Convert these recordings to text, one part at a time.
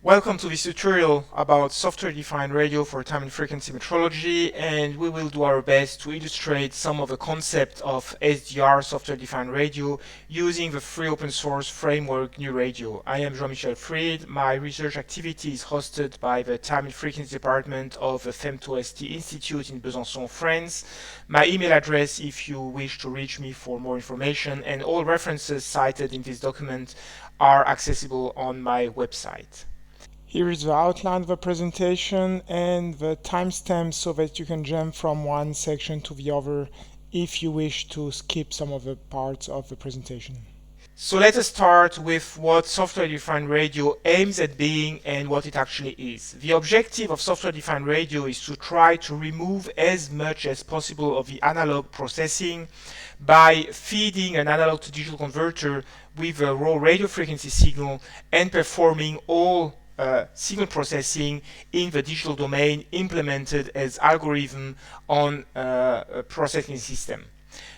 Welcome to this tutorial about software-defined radio for time and frequency metrology, and we will do our best to illustrate some of the concepts of SDR software-defined radio using the free open source framework GNU Radio. I am Jean-Michel Fried. My research activity is hosted by the Time and Frequency Department of the FEM2ST Institute in Besançon, France. My email address if you wish to reach me for more information, and all references cited in this document are accessible on my website. Here is the outline of the presentation and the timestamp so that you can jump from one section to the other if you wish to skip some of the parts of the presentation. So let us start with what software-defined radio aims at being and what it actually is. The objective of software-defined radio is to try to remove as much as possible of the analog processing by feeding an analog to digital converter with a raw radio frequency signal and performing all signal processing in the digital domain implemented as algorithm on a processing system.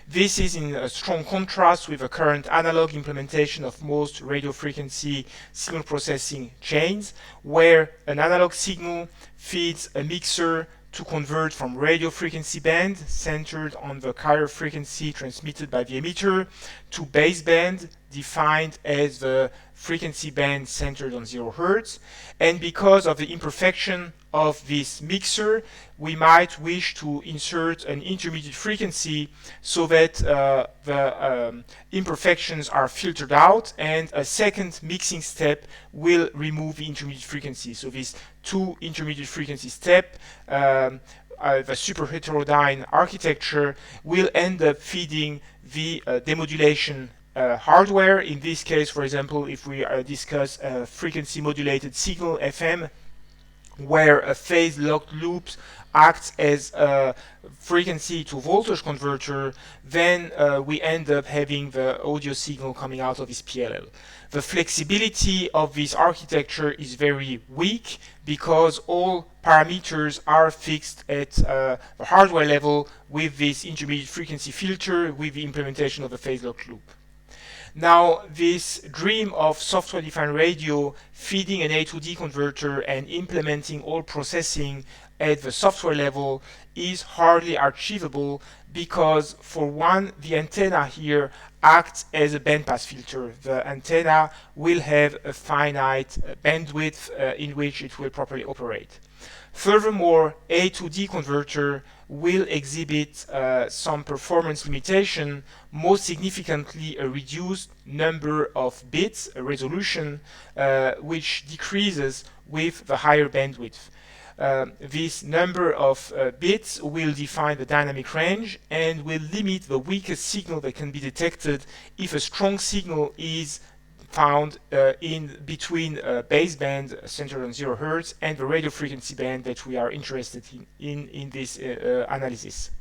This is in a strong contrast with the current analog implementation of most radio frequency signal processing chains, where an analog signal feeds a mixer to convert from radio frequency band centered on the carrier frequency transmitted by the emitter to baseband defined as the frequency band centered on 0 Hz. And because of the imperfection of this mixer, we might wish to insert an intermediate frequency so that the imperfections are filtered out, and a second mixing step will remove the intermediate frequency. So this two intermediate frequency step, the super heterodyne architecture, will end up feeding the demodulation hardware. In this case, for example, if we discuss a frequency modulated signal FM, where a phase locked loop acts as a frequency to voltage converter, then we end up having the audio signal coming out of this PLL. The flexibility of this architecture is very weak because all parameters are fixed at the hardware level with this intermediate frequency filter with the implementation of a phase locked loop. Now, this dream of software-defined radio feeding an A to D converter and implementing all processing at the software level is hardly achievable because, for one, the antenna here acts as a bandpass filter. The antenna will have a finite bandwidth in which it will properly operate. Furthermore, A to D converter will exhibit some performance limitation, most significantly a reduced number of bits, a resolution, which decreases with the higher bandwidth. This number of bits will define the dynamic range and will limit the weakest signal that can be detected if a strong signal is found in between baseband centered on 0 Hz and the radio frequency band that we are interested in this analysis.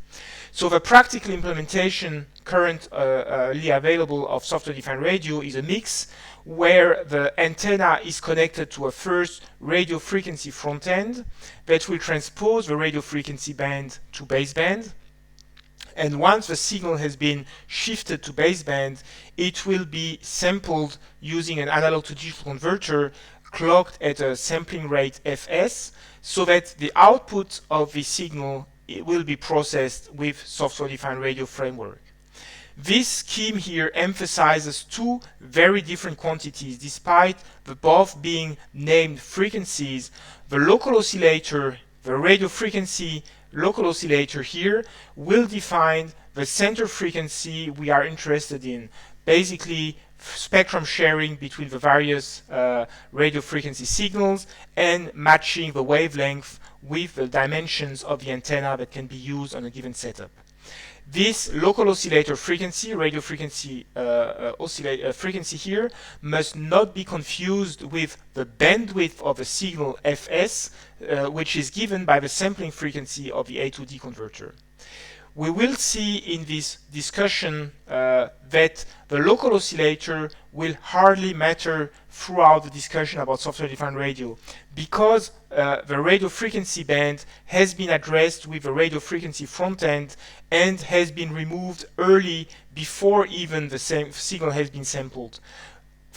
So the practical implementation currently available of software-defined radio is a mix where the antenna is connected to a first radio frequency front end that will transpose the radio frequency band to baseband. And once the signal has been shifted to baseband, it will be sampled using an analog to digital converter clocked at a sampling rate fs, so that the output of the signal will be processed with software-defined radio framework. This scheme here emphasizes two very different quantities, despite the both being named frequencies. The local oscillator, the radio frequency local oscillator here, will define the center frequency we are interested in, basically spectrum sharing between the various radio frequency signals and matching the wavelength with the dimensions of the antenna that can be used on a given setup. This local oscillator frequency, radio frequency frequency here, must not be confused with the bandwidth of the signal fs, which is given by the sampling frequency of the A to D converter. We will see in this discussion that the local oscillator will hardly matter throughout the discussion about software-defined radio, because the radio frequency band has been addressed with the radio frequency front end and has been removed early before even the same signal has been sampled.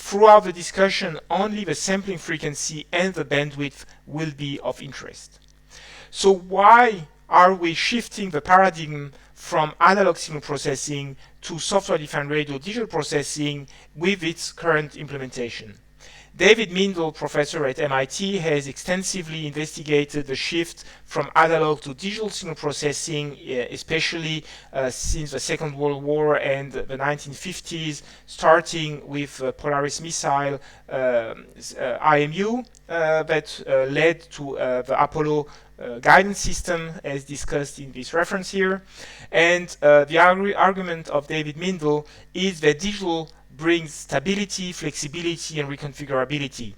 Throughout the discussion, only the sampling frequency and the bandwidth will be of interest. So why are we shifting the paradigm from analog signal processing to software-defined radio digital processing with its current implementation? David Mindel, professor at MIT, has extensively investigated the shift from analog to digital signal processing, especially since the Second World War and the 1950s, starting with Polaris missile IMU that led to the Apollo guidance system, as discussed in this reference here. And the argument of David Mindel is that digital brings stability, flexibility, and reconfigurability.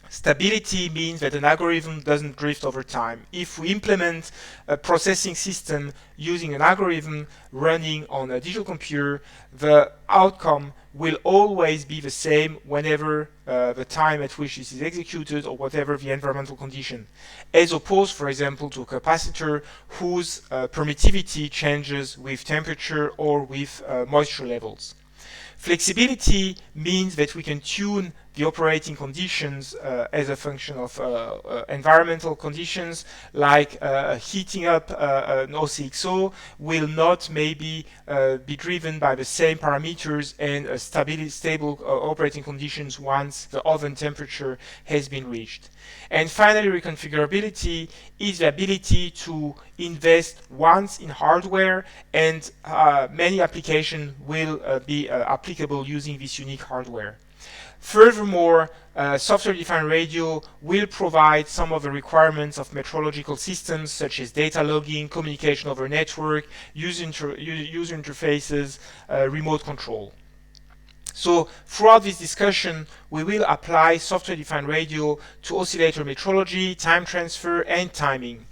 Stability means that an algorithm doesn't drift over time. If we implement a processing system using an algorithm running on a digital computer, the outcome will always be the same whenever the time at which this is executed or whatever the environmental condition, as opposed, for example, to a capacitor whose permittivity changes with temperature or with moisture levels. Flexibility means that we can tune the operating conditions as a function of environmental conditions, like heating up an OCXO will not maybe be driven by the same parameters and stable operating conditions once the oven temperature has been reached. And finally, reconfigurability is the ability to invest once in hardware, and many applications will be applicable using this unique hardware. Furthermore, software-defined radio will provide some of the requirements of metrological systems, such as data logging, communication over network, user interfaces, remote control. So throughout this discussion, we will apply software-defined radio to oscillator metrology, time transfer, and timing.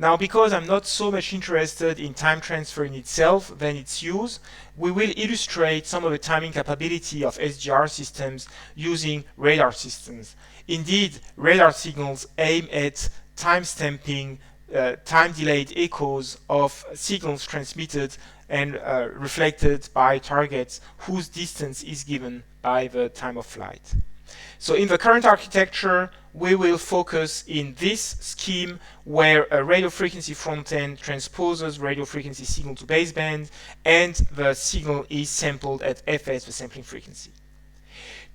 Now, because I'm not so much interested in time transfer in itself than its use, we will illustrate some of the timing capability of SDR systems using radar systems. Indeed, radar signals aim at time-stamping time-delayed echoes of signals transmitted and reflected by targets whose distance is given by the time of flight. So in the current architecture, we will focus in this scheme where a radio frequency front-end transposes radio frequency signal to baseband, and the signal is sampled at fs, the sampling frequency.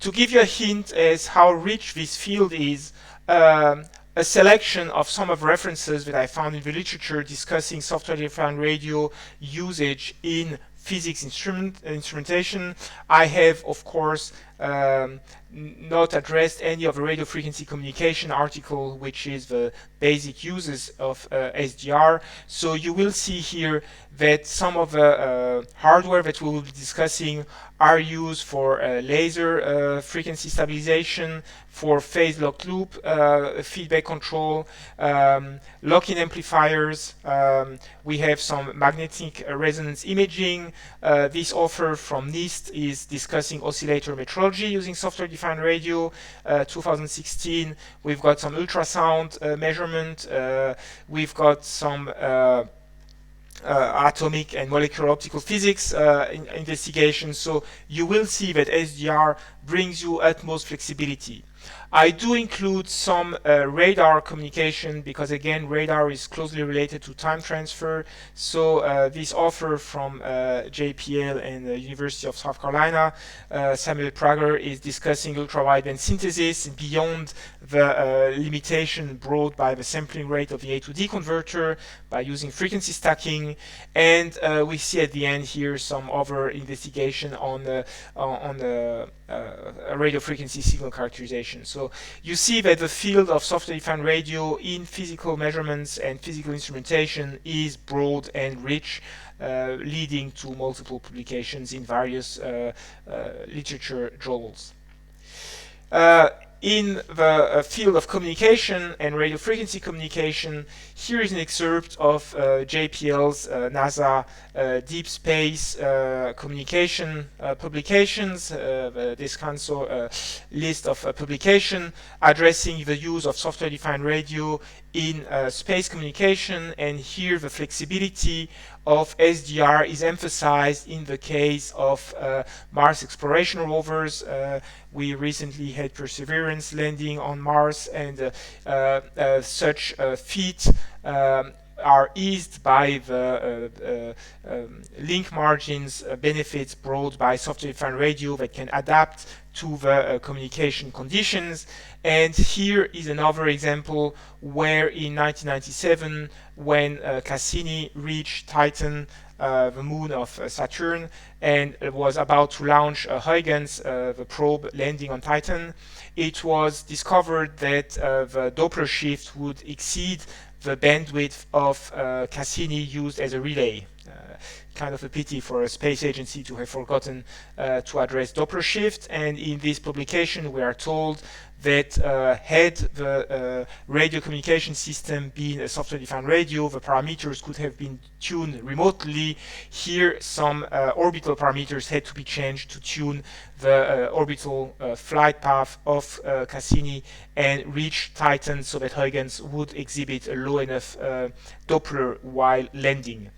To give you a hint as how rich this field is, a selection of some of references that I found in the literature discussing software-defined radio usage in physics instrumentation. I have, of course, not addressed any of the radio frequency communication article, which is the basic uses of SDR. So you will see here that some of the hardware that we will be discussing are used for laser frequency stabilization, for phase lock loop feedback control, lock-in amplifiers. We have some magnetic resonance imaging. This offer from NIST is discussing oscillator metrology using software-defined radio. 2016, we've got some ultrasound measurement. We've got some atomic and molecular optical physics investigation. So you will see that SDR brings you utmost flexibility. I do include some radar communication because, again, radar is closely related to time transfer. So this offer from JPL and the University of South Carolina, Samuel Prager, is discussing ultra-wideband synthesis beyond the limitation brought by the sampling rate of the A to D converter by using frequency stacking. And we see at the end here some other investigation on the radio frequency signal characterization. So you see that the field of software-defined radio in physical measurements and physical instrumentation is broad and rich, leading to multiple publications in various literature journals. In the field of communication and radio frequency communication, here is an excerpt of JPL's NASA deep space communication publications. This console list of publication addressing the use of software-defined radio in space communication, and here the flexibility of SDR is emphasized in the case of Mars exploration rovers. We recently had Perseverance landing on Mars, and such feat are eased by the link margins benefits brought by software-defined radio that can adapt to the communication conditions. And here is another example where in 1997, when Cassini reached Titan, the moon of Saturn, and was about to launch Huygens, the probe landing on Titan, it was discovered that the Doppler shift would exceed the bandwidth of Cassini used as a relay. Kind of a pity for a space agency to have forgotten to address Doppler shift. And in this publication, we are told that had the radio communication system been a software-defined radio, the parameters could have been tuned remotely. Here, some orbital parameters had to be changed to tune the orbital flight path of Cassini and reach Titan so that Huygens would exhibit a low enough Doppler while landing.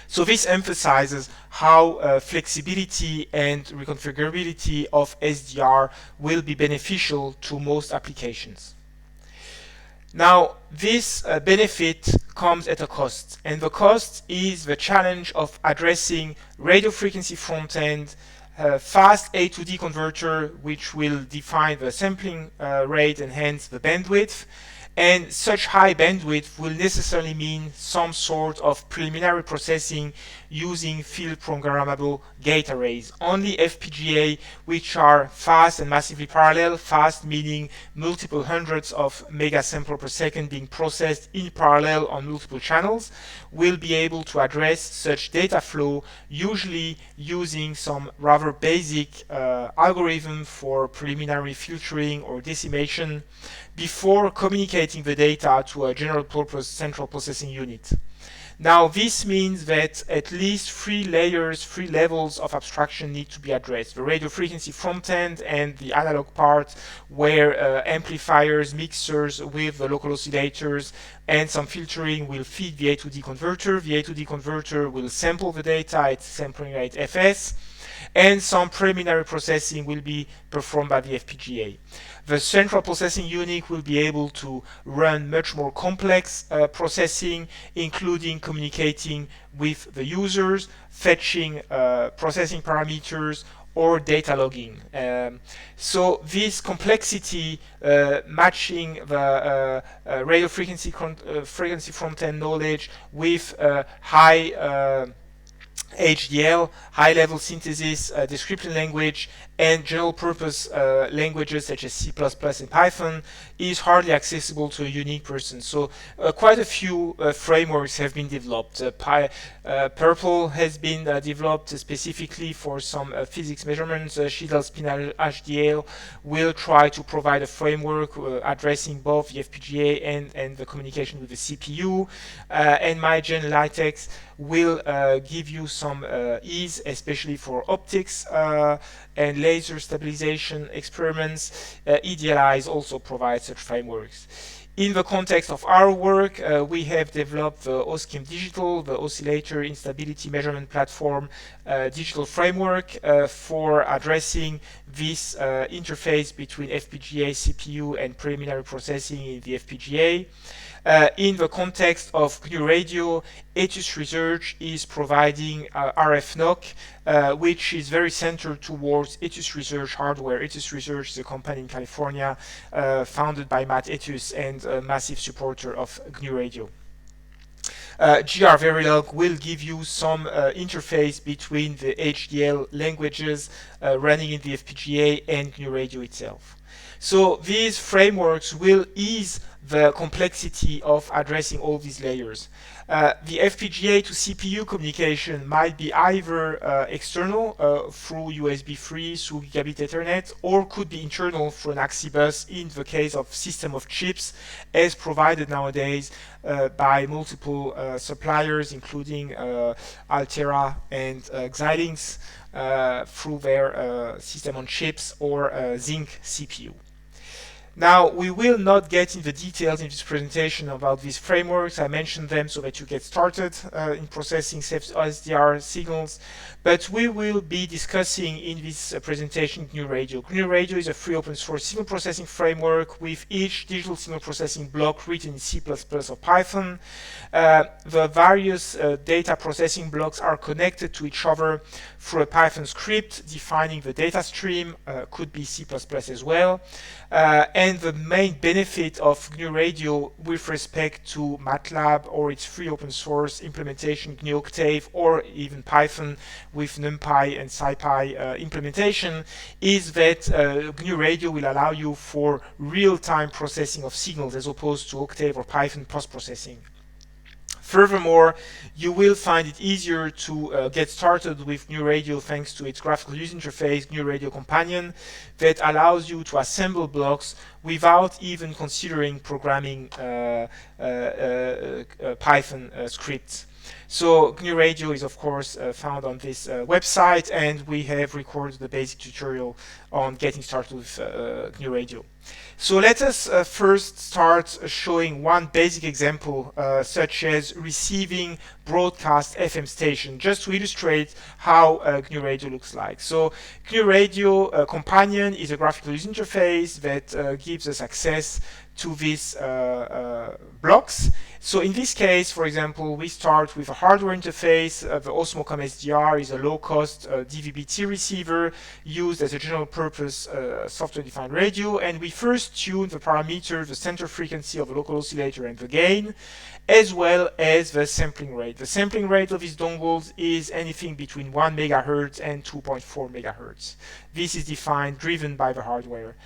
So this emphasizes how flexibility and reconfigurability of SDR will be beneficial to most applications. Now, this benefit comes at a cost, and the cost is the challenge of addressing radio frequency front-end, fast A to D converter, which will define the sampling rate and hence the bandwidth. And such high bandwidth will necessarily mean some sort of preliminary processing using field programmable gate arrays. Only FPGA, which are fast and massively parallel, fast meaning multiple hundreds of mega samples per second being processed in parallel on multiple channels, will be able to address such data flow, usually using some rather basic algorithm for preliminary filtering or decimation before communicating the data to a general purpose central processing unit. Now, this means that at least three levels of abstraction need to be addressed. The radio frequency front end and the analog part, where amplifiers, mixers with the local oscillators and some filtering will feed the A to D converter. The A to D converter will sample the data at sampling rate fs, and some preliminary processing will be performed by the FPGA. The central processing unit will be able to run much more complex processing, including communicating with the users, fetching processing parameters, or data logging. So this complexity matching the radio frequency front-end knowledge with high HDL, high-level synthesis, description language, and general-purpose languages such as C++ and Python is hardly accessible to a unique person. So quite a few frameworks have been developed. Purple has been developed specifically for some physics measurements. Schiedel-Spinel HDL will try to provide a framework addressing both the FPGA and the communication with the CPU. And MyGen LiteX will give you some ease, especially for optics and laser stabilization experiments. Idealize also provides such frameworks. In the context of our work, we have developed the OSCIM Digital, the Oscillator Instability Measurement Platform digital framework for addressing this interface between FPGA, CPU, and preliminary processing in the FPGA. In the context of GNU Radio, Etus Research is providing RF-NOC, which is very centered towards Etus Research hardware. Etus Research is a company in California founded by Matt Etus and a massive supporter of GNU Radio. GR Verilog will give you some interface between the HDL languages running in the FPGA and GNU Radio itself. So these frameworks will ease the complexity of addressing all these layers. The FPGA to CPU communication might be either external through USB 3, through gigabit Ethernet, or could be internal through an AXI bus in the case of system of chips as provided nowadays by multiple suppliers, including Altera and Xilinx through their system on chips or Zinc CPU. Now, we will not get in the details in this presentation about these frameworks. I mentioned them so that you get started in processing SDR signals, but we will be discussing in this presentation GNU Radio. GNU Radio is a free open source signal processing framework with each digital signal processing block written in C++ or Python. The various data processing blocks are connected to each other through a Python script defining the data stream, could be C++ as well. And the main benefit of GNU Radio with respect to MATLAB or its free open source implementation, GNU Octave, or even Python with NumPy and SciPy implementation, is that GNU Radio will allow you for real-time processing of signals as opposed to Octave or Python post-processing. Furthermore, you will find it easier to get started with GNU Radio thanks to its graphical user interface, GNU Radio Companion, that allows you to assemble blocks without even considering programming Python scripts. So GNU Radio is of course found on this website, and we have recorded the basic tutorial on getting started with GNU Radio. So let us first start showing one basic example, such as receiving broadcast FM station, just to illustrate how GNU Radio looks like. So GNU Radio Companion is a graphical user interface that gives us access to these blocks. So in this case, for example, we start with a hardware interface. The Osmocom SDR is a low-cost DVB-T receiver used as a general-purpose software-defined radio, and we first tune the parameter, the center frequency of the local oscillator and the gain, as well as the sampling rate. The sampling rate of these dongles is anything between 1 megahertz and 2.4 megahertz. This is defined, driven by the hardware.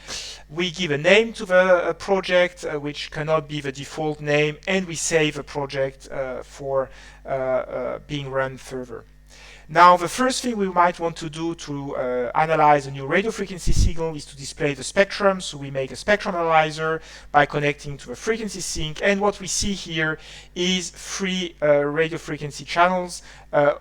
We give a name to the project, which cannot be the default name, and we save a project for being run further. Now, the first thing we might want to do to analyze a new radio frequency signal is to display the spectrum. So we make a spectrum analyzer by connecting to the frequency sink. And what we see here is three radio frequency channels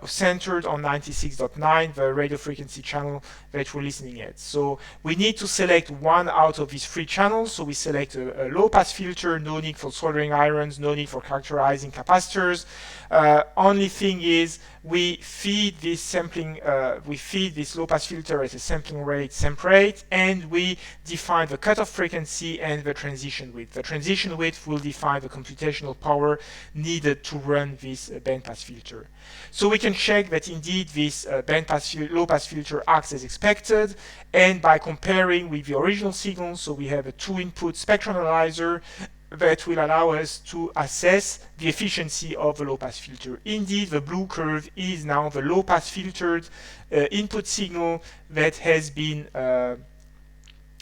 centered on 96.9, the radio frequency channel that we're listening at. So we need to select one out of these three channels. So we select a low-pass filter, no need for soldering irons, no need for characterizing capacitors. Only thing is, we feed this low-pass filter as a sampling rate, samp rate, and we define the cutoff frequency and the transition width. The transition width will define the computational power needed to run this bandpass filter. So we can check that indeed this low-pass filter acts as expected, and by comparing with the original signal, so we have a two-input spectrum analyzer that will allow us to assess the efficiency of the low-pass filter. Indeed, the blue curve is now the low-pass filtered input signal that has been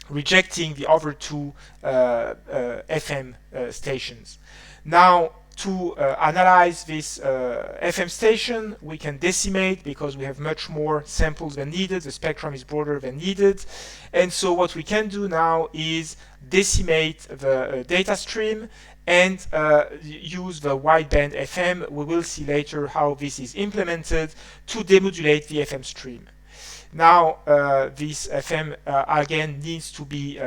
rejecting the other two FM stations. Now, to analyze this FM station, we can decimate because we have much more samples than needed. The spectrum is broader than needed. And so what we can do now is decimate the data stream and use the wideband FM. We will see later how this is implemented to demodulate the FM stream. Now, this FM again needs to be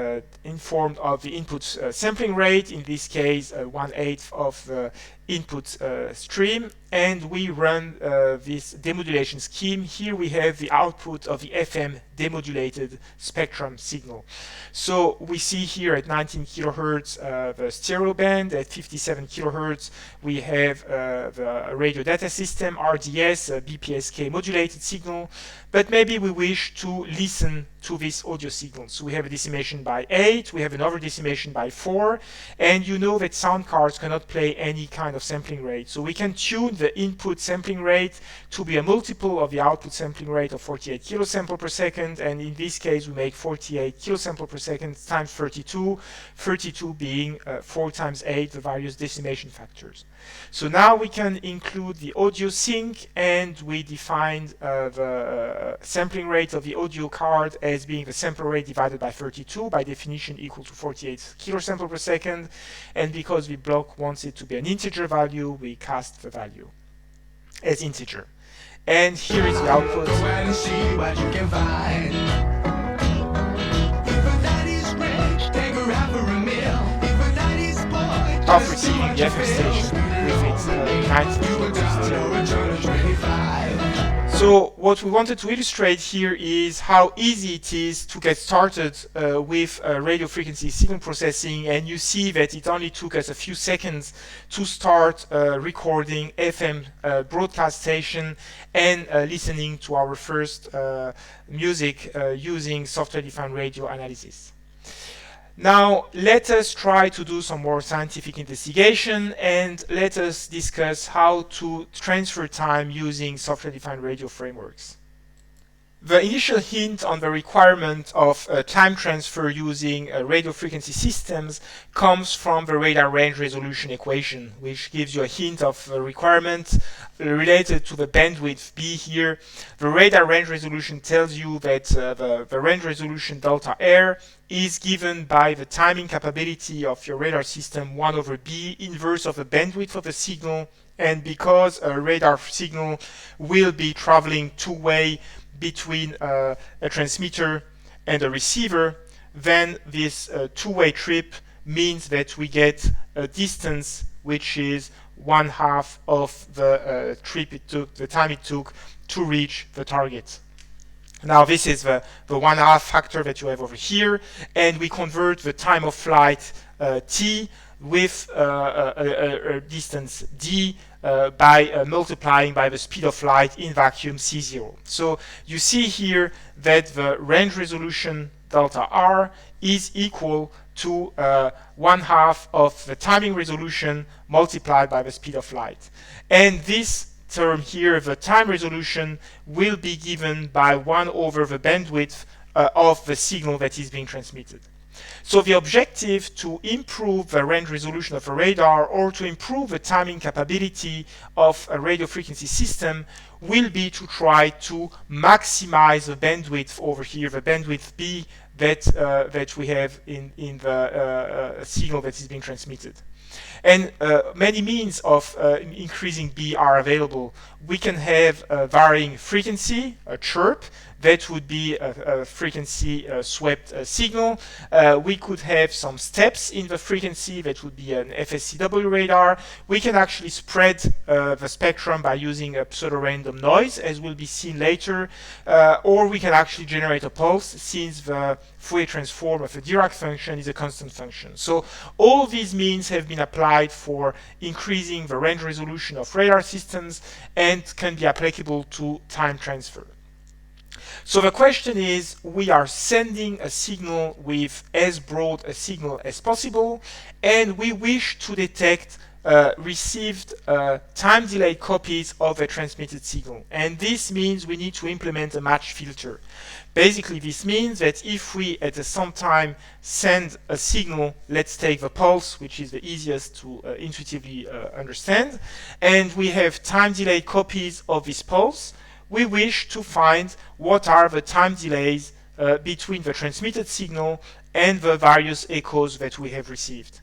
informed of the input sampling rate, in this case 1/8 of the input stream, and we run this demodulation scheme. Here we have the output of the FM demodulated spectrum signal. So we see here at 19 kilohertz the stereo band, at 57 kilohertz we have the radio data system, RDS, BPSK modulated signal, but maybe we wish to listen to this audio signal. So we have a decimation by 8, we have another decimation by 4, and you know that sound cards cannot play any kind of sampling rate. So we can tune the input sampling rate to be a multiple of the output sampling rate of 48 kilosample per second, and in this case we make 48 kilosample per second times 32, 32 being 4 times 8, the various decimation factors. So now we can include the audio sync, and we defined the sampling rate of the audio card as being the sample rate divided by 32, by definition equal to 48 kilosample per second, and because the block wants it to be an integer value, we cast the value as integer. And here is the output. See what you can find. If that is great, take a of receiving the FM station with its 90 kHz stereo. So what we wanted to illustrate here is how easy it is to get started with radio frequency signal processing, and you see that it only took us a few seconds to start recording FM broadcast station and listening to our first music using software-defined radio analysis. Now let us try to do some more scientific investigation, and let us discuss how to transfer time using software-defined radio frameworks. The initial hint on the requirement of time transfer using radio frequency systems comes from the radar range resolution equation, which gives you a hint of the requirement related to the bandwidth B here. The radar range resolution tells you that the range resolution delta R is given by the timing capability of your radar system 1 over B, inverse of the bandwidth of the signal. And because a radar signal will be traveling two-way between a transmitter and a receiver, then this two-way trip means that we get a distance which is 1/2 of the trip it took, the time it took to reach the target. Now this is the 1/2 factor that you have over here, and we convert the time of flight t with a distance d by multiplying by the speed of light in vacuum c0. So you see here that the range resolution delta r is equal to 1/2 of the timing resolution multiplied by the speed of light. And this term here, the time resolution, will be given by 1 over the bandwidth of the signal that is being transmitted. So the objective to improve the range resolution of a radar, or to improve the timing capability of a radio frequency system, will be to try to maximize the bandwidth over here, the bandwidth B that we have in the signal that is being transmitted. And many means of increasing B are available. We can have a varying frequency, a chirp, that would be a frequency swept signal. We could have some steps in the frequency, that would be an FSCW radar. We can actually spread the spectrum by using a pseudo-random noise, as will be seen later, or we can actually generate a pulse, since the Fourier transform of a Dirac function is a constant function. So all these means have been applied for increasing the range resolution of radar systems and can be applicable to time transfer. So the question is, we are sending a signal with as broad a signal as possible, and we wish to detect received time delayed copies of a transmitted signal. And this means we need to implement a match filter. Basically, this means that if we at some time send a signal, let's take the pulse, which is the easiest to intuitively understand, and we have time delayed copies of this pulse, we wish to find what are the time delays between the transmitted signal and the various echoes that we have received.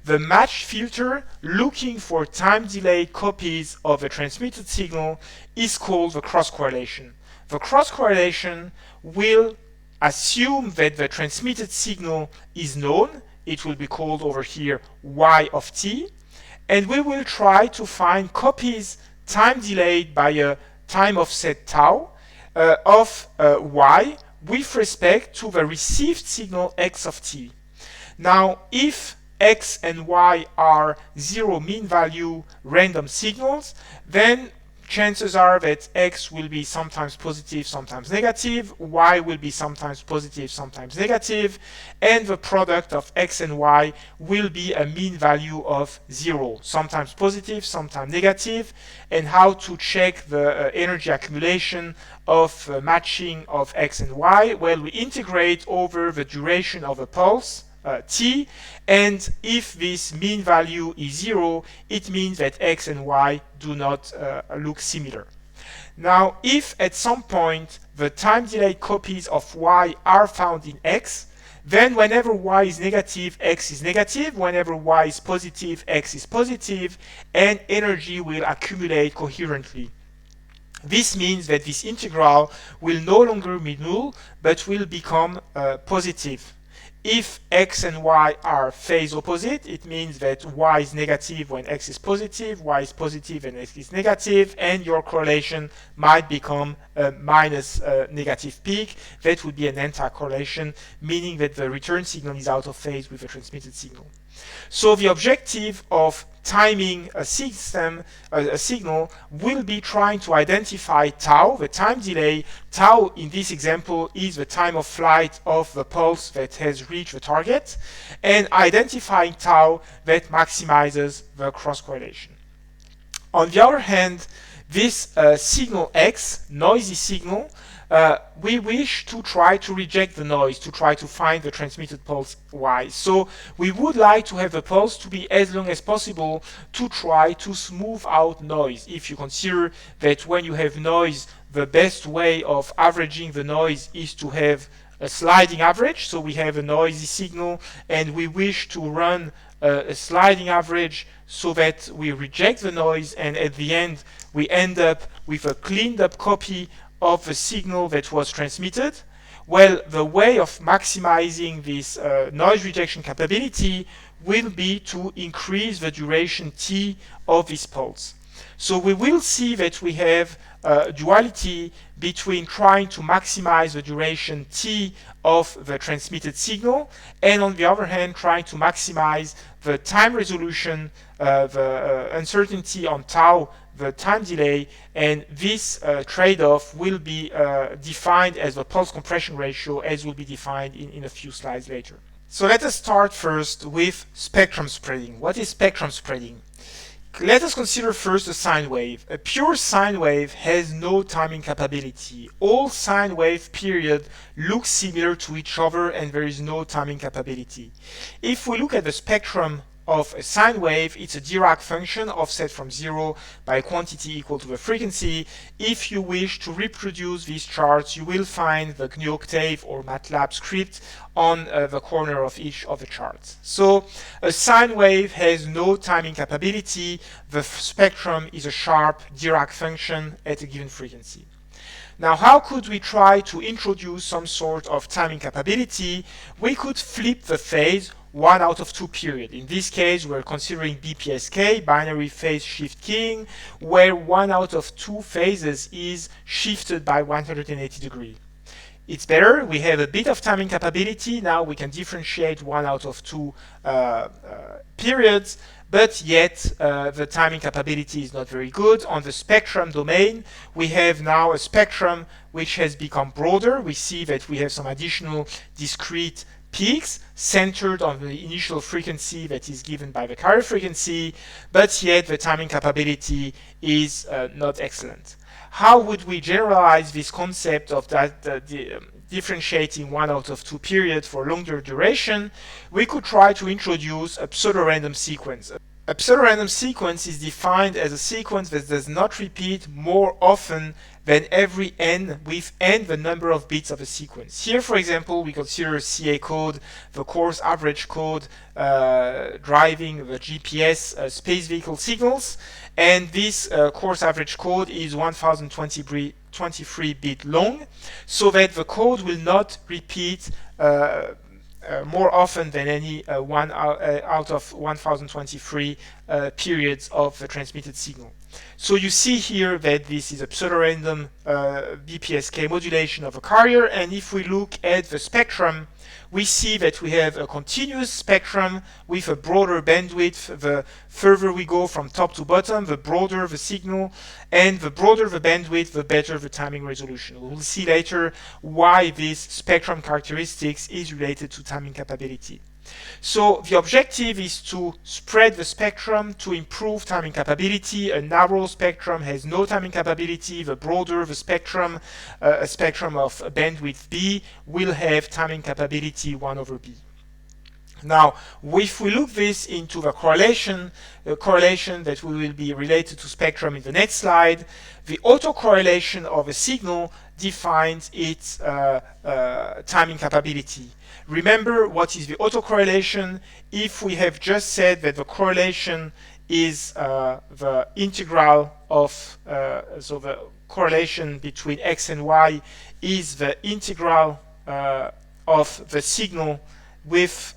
The match filter, looking for time delayed copies of a transmitted signal, is called the cross correlation. The cross correlation will assume that the transmitted signal is known. It will be called over here y of t, and we will try to find copies time delayed by a time offset tau of y with respect to the received signal x of t. Now, if x and y are zero mean value random signals, then chances are that x will be sometimes positive, sometimes negative, y will be sometimes positive, sometimes negative, and the product of x and y will be a mean value of 0, sometimes positive, sometimes negative. And how to check the energy accumulation of matching of x and y? Well, we integrate over the duration of a pulse, t, and if this mean value is 0, it means that x and y do not look similar. Now, if at some point the time delayed copies of y are found in x, then whenever y is negative, x is negative. Whenever y is positive, x is positive, and energy will accumulate coherently. This means that this integral will no longer be null, but will become positive. If x and y are phase opposite, it means that y is negative when x is positive, y is positive when x is negative, and your correlation might become a minus negative peak. That would be an anti-correlation, meaning that the return signal is out of phase with the transmitted signal. So the objective of timing a system, a signal, will be trying to identify tau, the time delay. Tau in this example is the time of flight of the pulse that has reached the target, and identifying tau that maximizes the cross correlation. On the other hand, this signal X, noisy signal, we wish to try to reject the noise, to try to find the transmitted pulse Y. So we would like to have the pulse to be as long as possible to try to smooth out noise. If you consider that when you have noise, the best way of averaging the noise is to have a sliding average. So we have a noisy signal and we wish to run a sliding average so that we reject the noise, and at the end we end up with a cleaned up copy of the signal that was transmitted. Well, the way of maximizing this noise rejection capability will be to increase the duration t of this pulse. So we will see that we have duality between trying to maximize the duration t of the transmitted signal, and on the other hand trying to maximize the time resolution, the uncertainty on tau, the time delay, and this trade-off will be defined as the pulse compression ratio, as will be defined in a few slides later. So let us start first with spectrum spreading. What is spectrum spreading? Let us consider first a sine wave. A pure sine wave has no timing capability. All sine wave period look similar to each other and there is no timing capability. If we look at the spectrum of a sine wave, it's a Dirac function offset from 0 by a quantity equal to the frequency. If you wish to reproduce these charts, you will find the GNU Octave or MATLAB script on the corner of each of the charts. So a sine wave has no timing capability. The spectrum is a sharp Dirac function at a given frequency. Now, how could we try to introduce some sort of timing capability? We could flip the phase 1 out of 2 period. In this case, we're considering BPSK, binary phase shift keying, where 1 out of 2 phases is shifted by 180 degrees. It's better, we have a bit of timing capability. Now we can differentiate 1 out of 2 periods, but yet the timing capability is not very good. On the spectrum domain, we have now a spectrum which has become broader. We see that we have some additional discrete peaks centered on the initial frequency that is given by the carrier frequency, but yet the timing capability is not excellent. How would we generalize this concept of differentiating 1 out of 2 periods for longer duration? We could try to introduce a pseudo-random sequence. A pseudo-random sequence is defined as a sequence that does not repeat more often than every n, with n the number of bits of a sequence. Here, for example, we consider CA code, the coarse average code driving the GPS space vehicle signals, and this coarse average code is 1023 bit long, so that the code will not repeat more often than any one out of 1023 periods of the transmitted signal. So you see here that this is a pseudo-random BPSK modulation of a carrier, and if we look at the spectrum, we see that we have a continuous spectrum with a broader bandwidth. The further we go from top to bottom, the broader the signal, and the broader the bandwidth, the better the timing resolution. We'll see later why this spectrum characteristics is related to timing capability. So the objective is to spread the spectrum to improve timing capability. A narrow spectrum has no timing capability. The broader the spectrum, a spectrum of bandwidth b, will have timing capability 1 over b. Now, if we look this into the correlation that we will be related to spectrum in the next slide, the autocorrelation of a signal defines its timing capability. Remember, what is the autocorrelation? If we have just said that the correlation is the integral of, so the correlation between x and y is the integral of the signal with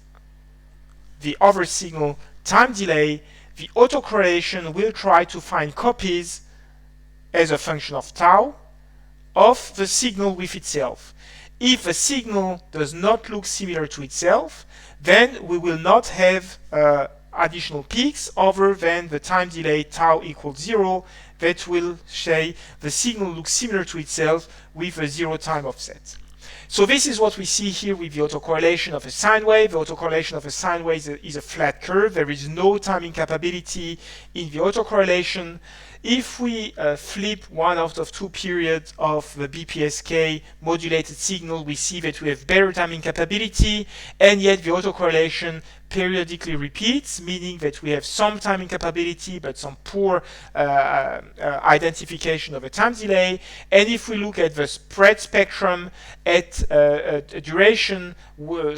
the other signal time delay, the autocorrelation will try to find copies as a function of tau of the signal with itself. If a signal does not look similar to itself, then we will not have additional peaks other than the time delay tau equals 0 that will say the signal looks similar to itself with a 0 time offset. So this is what we see here with the autocorrelation of a sine wave. The autocorrelation of a sine wave is a flat curve. There is no timing capability in the autocorrelation. If we flip one out of two periods of the BPSK modulated signal, we see that we have better timing capability, and yet the autocorrelation periodically repeats, meaning that we have some timing capability but some poor identification of a time delay. And if we look at the spread spectrum at a duration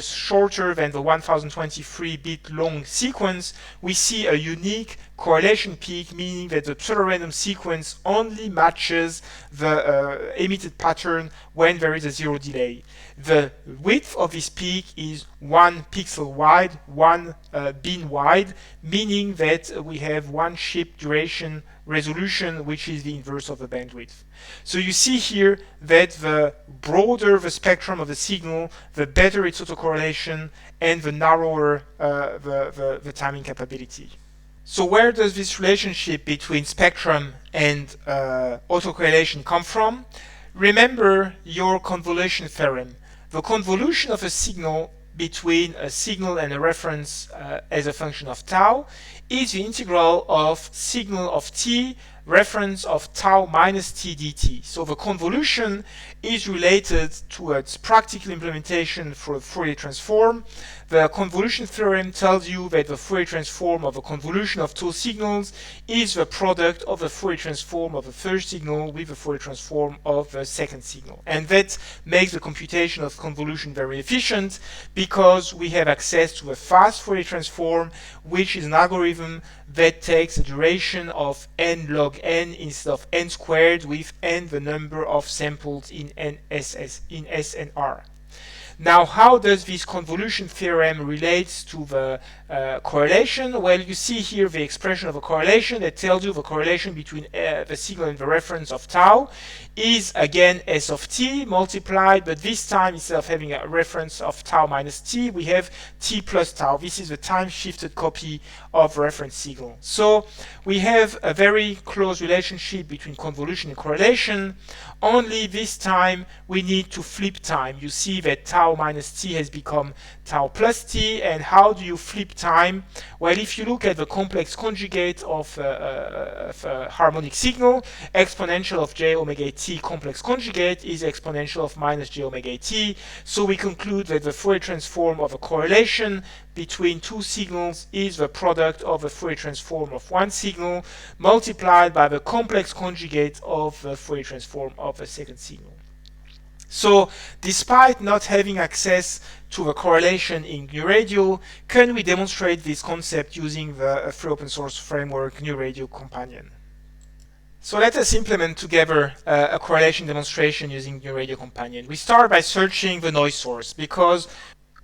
shorter than the 1023-bit long sequence, we see a unique correlation peak, meaning that the pseudo-random sequence only matches the emitted pattern when there is a 0 delay. The width of this peak is 1 pixel wide, 1 bin wide, meaning that we have one chip duration resolution, which is the inverse of the bandwidth. So you see here that the broader the spectrum of the signal, the better its autocorrelation, and the narrower the timing capability. So where does this relationship between spectrum and autocorrelation come from? Remember your convolution theorem. The convolution of a signal between a signal and a reference as a function of tau is the integral of signal of t reference of tau minus t dt. So the convolution is related to its practical implementation for a Fourier transform. The convolution theorem tells you that the Fourier transform of a convolution of two signals is the product of the Fourier transform of the first signal with the Fourier transform of the second signal. And that makes the computation of convolution very efficient because we have access to a fast Fourier transform, which is an algorithm that takes a duration of n log n instead of n squared, with n the number of samples in S and R. Now, how does this convolution theorem relate to the correlation? Well, you see here the expression of a correlation that tells you the correlation between the signal and the reference of tau is again S of t multiplied, but this time instead of having a reference of tau minus t, we have t plus tau. This is the time shifted copy of reference signal. So we have a very close relationship between convolution and correlation, only this time we need to flip time. You see that tau minus t has become tau plus t, and how do you flip time? Well, if you look at the complex conjugate of a harmonic signal, exponential of j omega t complex conjugate is exponential of minus j omega t. So we conclude that the Fourier transform of a correlation between two signals is the product of the Fourier transform of one signal multiplied by the complex conjugate of the Fourier transform of the second signal. So, despite not having access to the correlation in GNU Radio, can we demonstrate this concept using the free open source framework GNU Radio Companion? So let us implement together a correlation demonstration using GNU Radio Companion. We start by searching the noise source because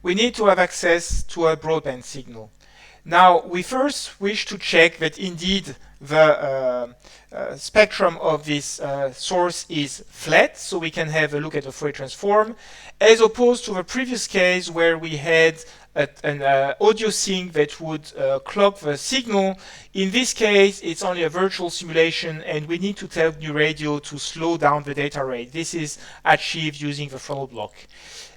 we need to have access to a broadband signal. Now, we first wish to check that indeed the spectrum of this source is flat, so we can have a look at the Fourier transform, as opposed to the previous case where we had an audio sync that would clock the signal. In this case, it's only a virtual simulation, and we need to tell GNU Radio to slow down the data rate. This is achieved using the frontal block.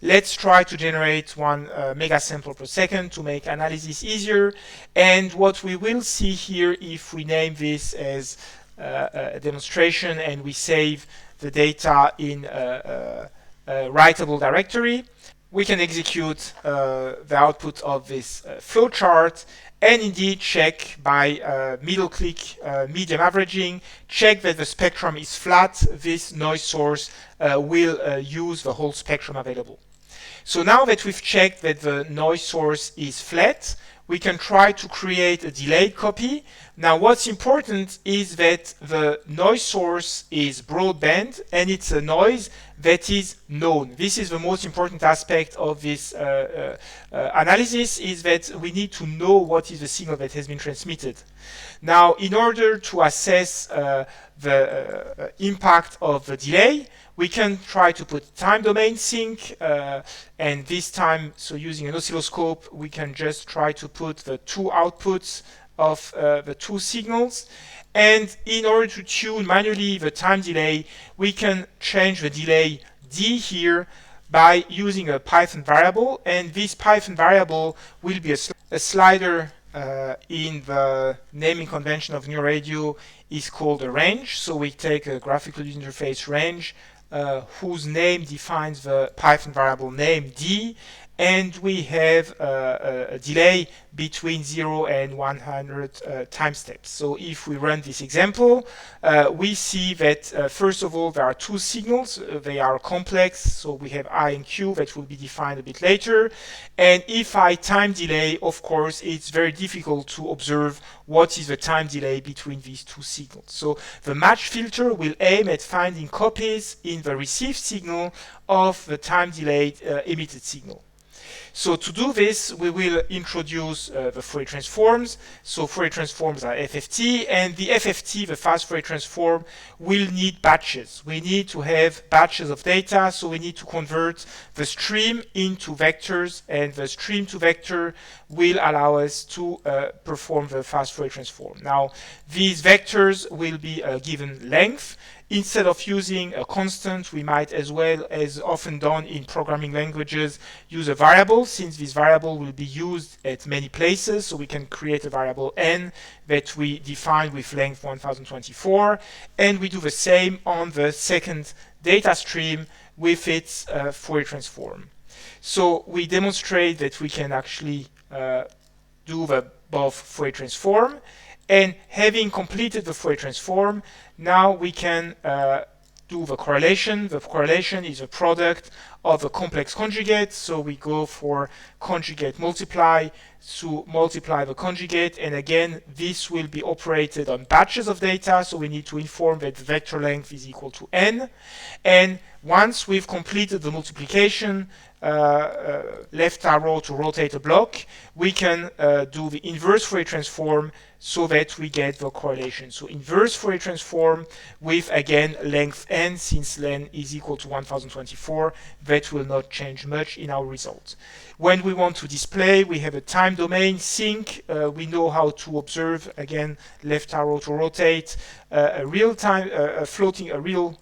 Let's try to generate 1 megasample per second to make analysis easier. And what we will see here, if we name this as a demonstration and we save the data in a writable directory, we can execute the output of this flowchart and indeed check by middle click medium averaging, check that the spectrum is flat. This noise source will use the whole spectrum available. So now that we've checked that the noise source is flat, we can try to create a delayed copy. Now what's important is that the noise source is broadband and it's a noise that is known. This is the most important aspect of this analysis, is that we need to know what is the signal that has been transmitted. Now, in order to assess the impact of the delay, we can try to put time domain sync, and this time, so using an oscilloscope, we can just try to put the two outputs of the two signals. And in order to tune manually the time delay, we can change the delay D here by using a Python variable, and this Python variable will be a slider in the naming convention of GNU Radio is called a range. So we take a graphical user interface range whose name defines the Python variable name D, and we have a delay between 0 and 100 time steps. So if we run this example, we see that first of all there are two signals. They are complex, so we have I and Q that will be defined a bit later. And if I time delay, of course, it's very difficult to observe what is the time delay between these two signals. So the match filter will aim at finding copies in the received signal of the time delayed emitted signal. So to do this, we will introduce the Fourier transforms. So Fourier transforms are FFT, and the FFT, the fast Fourier transform, will need batches. We need to have batches of data, so we need to convert the stream into vectors, and the stream to vector will allow us to perform the fast Fourier transform. Now, these vectors will be a given length. Instead of using a constant, we might, as well as often done in programming languages, use a variable, since this variable will be used at many places. So we can create a variable n that we define with length 1024, and we do the same on the second data stream with its Fourier transform. So we demonstrate that we can actually do the above Fourier transform. And having completed the Fourier transform, now we can do the correlation. The correlation is a product of a complex conjugate. So we go for conjugate multiply to multiply the conjugate. And again, this will be operated on batches of data. So we need to inform that the vector length is equal to n. And once we've completed the multiplication, left arrow to rotate a block, we can do the inverse Fourier transform so that we get the correlation. So inverse Fourier transform with, again, length n, since n is equal to 1024, that will not change much in our result. When we want to display, we have a time domain sync. We know how to observe, again, left arrow to rotate, a real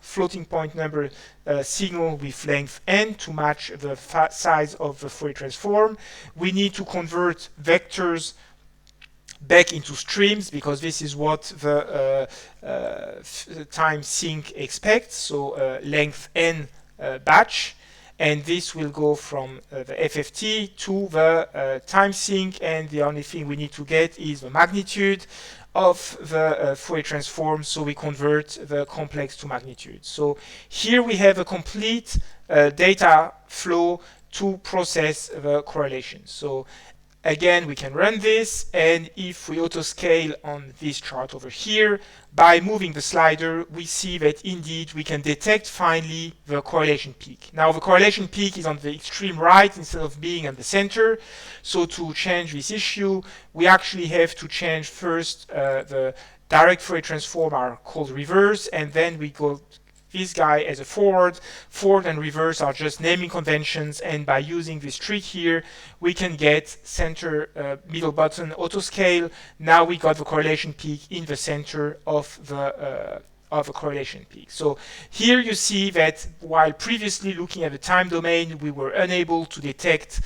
floating point number signal with length n to match the size of the Fourier transform. We need to convert vectors back into streams, because this is what the time sync expects. So length n batch, and this will go from the FFT to the time sync, and the only thing we need to get is the magnitude of the Fourier transform, so we convert the complex to magnitude. So here we have a complete data flow to process the correlation. So again, we can run this, and if we auto scale on this chart over here, by moving the slider, we see that indeed we can detect finally the correlation peak. Now the correlation peak is on the extreme right instead of being at the center. So to change this issue, we actually have to change first the direct Fourier transform are called reverse, and then we go this guy as a forward. Forward and reverse are just naming conventions, and by using this trick here, we can get center middle button auto scale. Now we got the correlation peak in the center of the correlation peak. So here you see that while previously looking at the time domain, we were unable to detect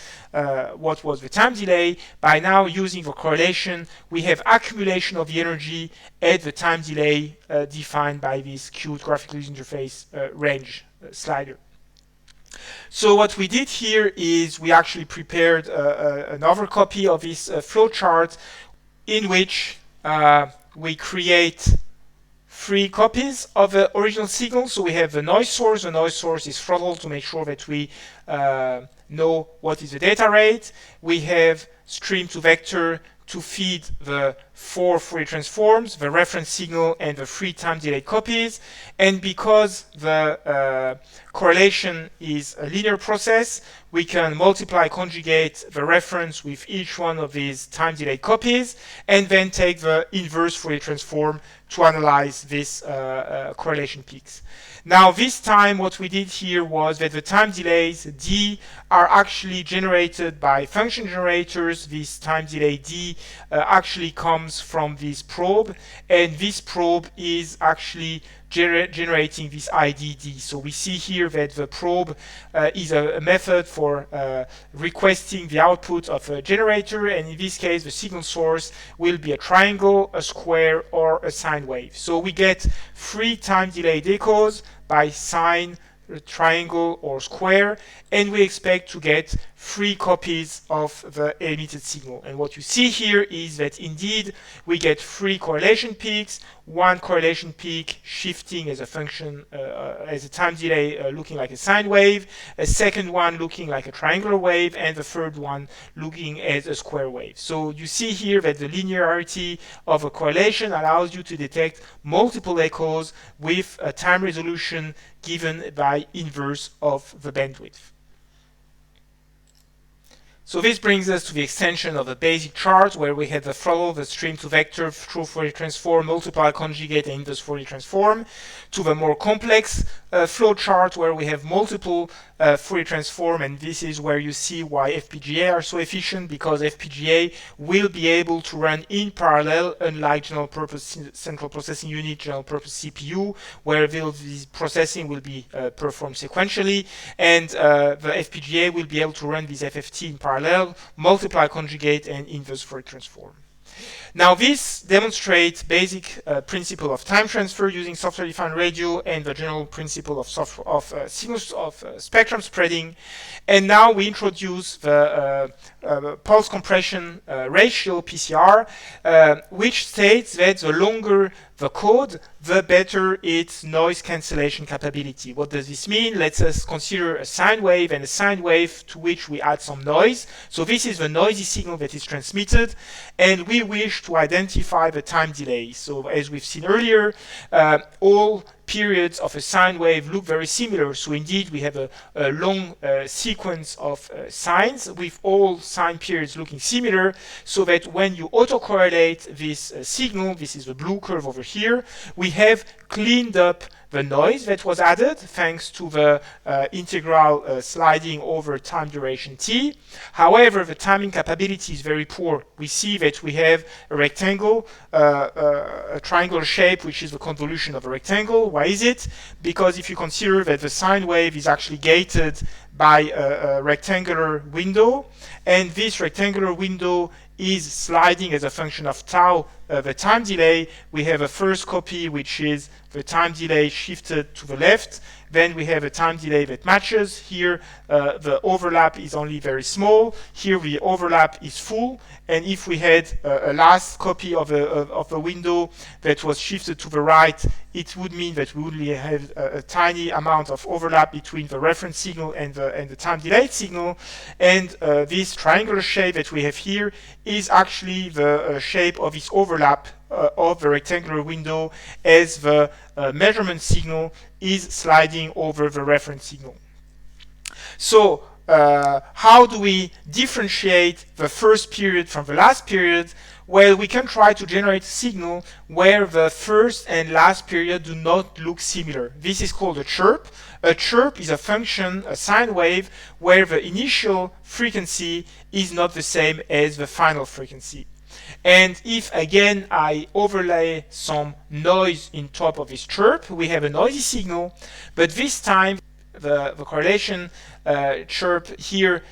what was the time delay. By now using the correlation, we have accumulation of the energy at the time delay defined by this cute graphical user interface range slider. So what we did here is we actually prepared another copy of this flowchart in which we create 3 copies of the original signal. So we have the noise source. The noise source is throttled to make sure that we know what is the data rate. We have stream to vector to feed the 4 Fourier transforms, the reference signal, and the 3 time delayed copies. And because the correlation is a linear process, we can multiply, conjugate the reference with each one of these time delayed copies, and then take the inverse Fourier transform to analyze this correlation peaks. Now, this time, what we did here was that the time delays D are actually generated by function generators. This time delay D actually comes from this probe, and this probe is actually generating this IDD. So we see here that the probe is a method for requesting the output of a generator, and in this case the signal source will be a triangle, a square, or a sine wave. So we get 3 time delayed echoes by sine, triangle, or square, and we expect to get 3 copies of the emitted signal. And what you see here is that indeed we get 3 correlation peaks, 1 correlation peak shifting as a function, as a time delay looking like a sine wave, a second one looking like a triangular wave, and the third one looking as a square wave. So you see here that the linearity of a correlation allows you to detect multiple echoes with a time resolution given by inverse of the bandwidth. So this brings us to the extension of the basic chart, where we have the flow, the stream to vector, true Fourier transform, multiply, conjugate, and inverse Fourier transform, to the more complex flow chart, where we have multiple Fourier transform, and this is where you see why FPGA are so efficient, because FPGA will be able to run in parallel, unlike general purpose central processing unit, general purpose CPU, where this processing will be performed sequentially, and the FPGA will be able to run this FFT in parallel, multiply, conjugate, and inverse Fourier transform. Now, this demonstrates basic principle of time transfer using software-defined radio and the general principle of spectrum spreading. And now we introduce the pulse compression ratio, PCR, which states that the longer the code, the better its noise cancellation capability. What does this mean? Let us consider a sine wave and a sine wave to which we add some noise. So this is the noisy signal that is transmitted, and we wish to identify the time delay. So as we've seen earlier, all periods of a sine wave look very similar. So indeed we have a long sequence of sines with all sine periods looking similar, so that when you autocorrelate this signal, this is the blue curve over here, we have cleaned up the noise that was added thanks to the integral sliding over time duration t. However, the timing capability is very poor. We see that we have a rectangle, a triangular shape, which is the convolution of a rectangle. Why is it? Because if you consider that the sine wave is actually gated by a rectangular window, and this rectangular window is sliding as a function of tau, the time delay, we have a first copy which is the time delay shifted to the left. Then we have a time delay that matches. Here the overlap is only very small. Here the overlap is full. And if we had a last copy of the window that was shifted to the right, it would mean that we only have a tiny amount of overlap between the reference signal and the time delayed signal. And this triangular shape that we have here is actually the shape of this overlap of the rectangular window as the measurement signal is sliding over the reference signal. So how do we differentiate the first period from the last period? Well, we can try to generate a signal where the first and last period do not look similar. This is called a chirp. A chirp is a function, a sine wave, where the initial frequency is not the same as the final frequency. And if again I overlay some noise in top of this chirp, we have a noisy signal, but this time the correlation chirp here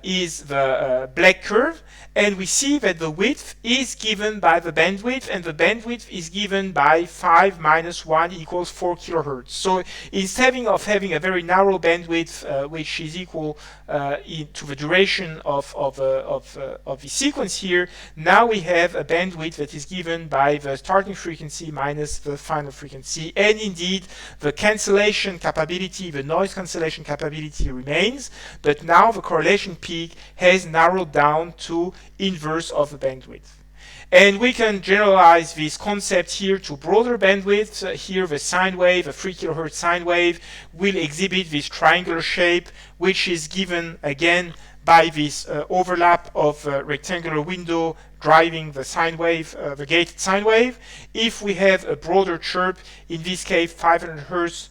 is the black curve, and we see that the width is given by the bandwidth, and the bandwidth is given by 5 minus 1 equals 4 kilohertz. So instead of having a very narrow bandwidth which is equal to the duration of the sequence here, now we have a bandwidth that is given by the starting frequency minus the final frequency, and indeed the cancellation capability, the noise cancellation capability remains, but now the correlation peak has narrowed down to inverse of the bandwidth. And we can generalize this concept here to broader bandwidths. Here the sine wave, a 3 kHz sine wave, will exhibit this triangular shape, which is given again by this overlap of rectangular window driving the sine wave, the gated sine wave. If we have a broader chirp, in this case 500 Hz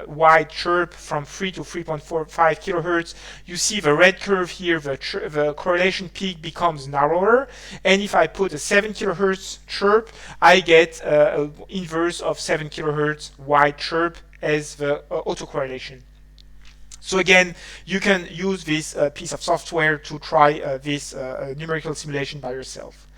wide chirp from 3 to 3.45 kHz, you see the red curve here, the correlation peak becomes narrower, and if I put a 7 kHz chirp, I get an inverse of 7 kHz wide chirp as the autocorrelation. So again, you can use this piece of software to try this numerical simulation by yourself.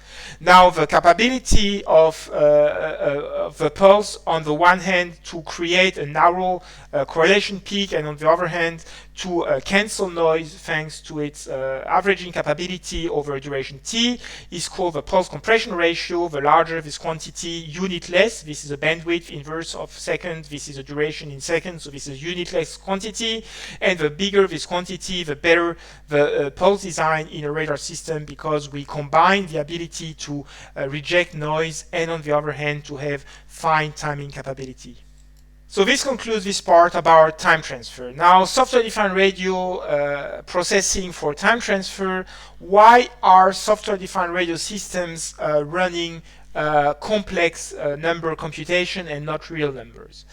Now, the capability of the pulse, on the one hand, to create a narrow correlation peak, and on the other hand, to cancel noise thanks to its averaging capability over a duration t, is called the pulse compression ratio. The larger this quantity, unitless, this is a bandwidth inverse of second, this is a duration in seconds, so this is unitless quantity, and the bigger this quantity, the better the pulse design in a radar system, because we combine the ability to reject noise and on the other hand to have fine timing capability. So this concludes this part about time transfer. Now, software-defined radio processing for time transfer. Why are software-defined radio systems running complex number computation and not real numbers?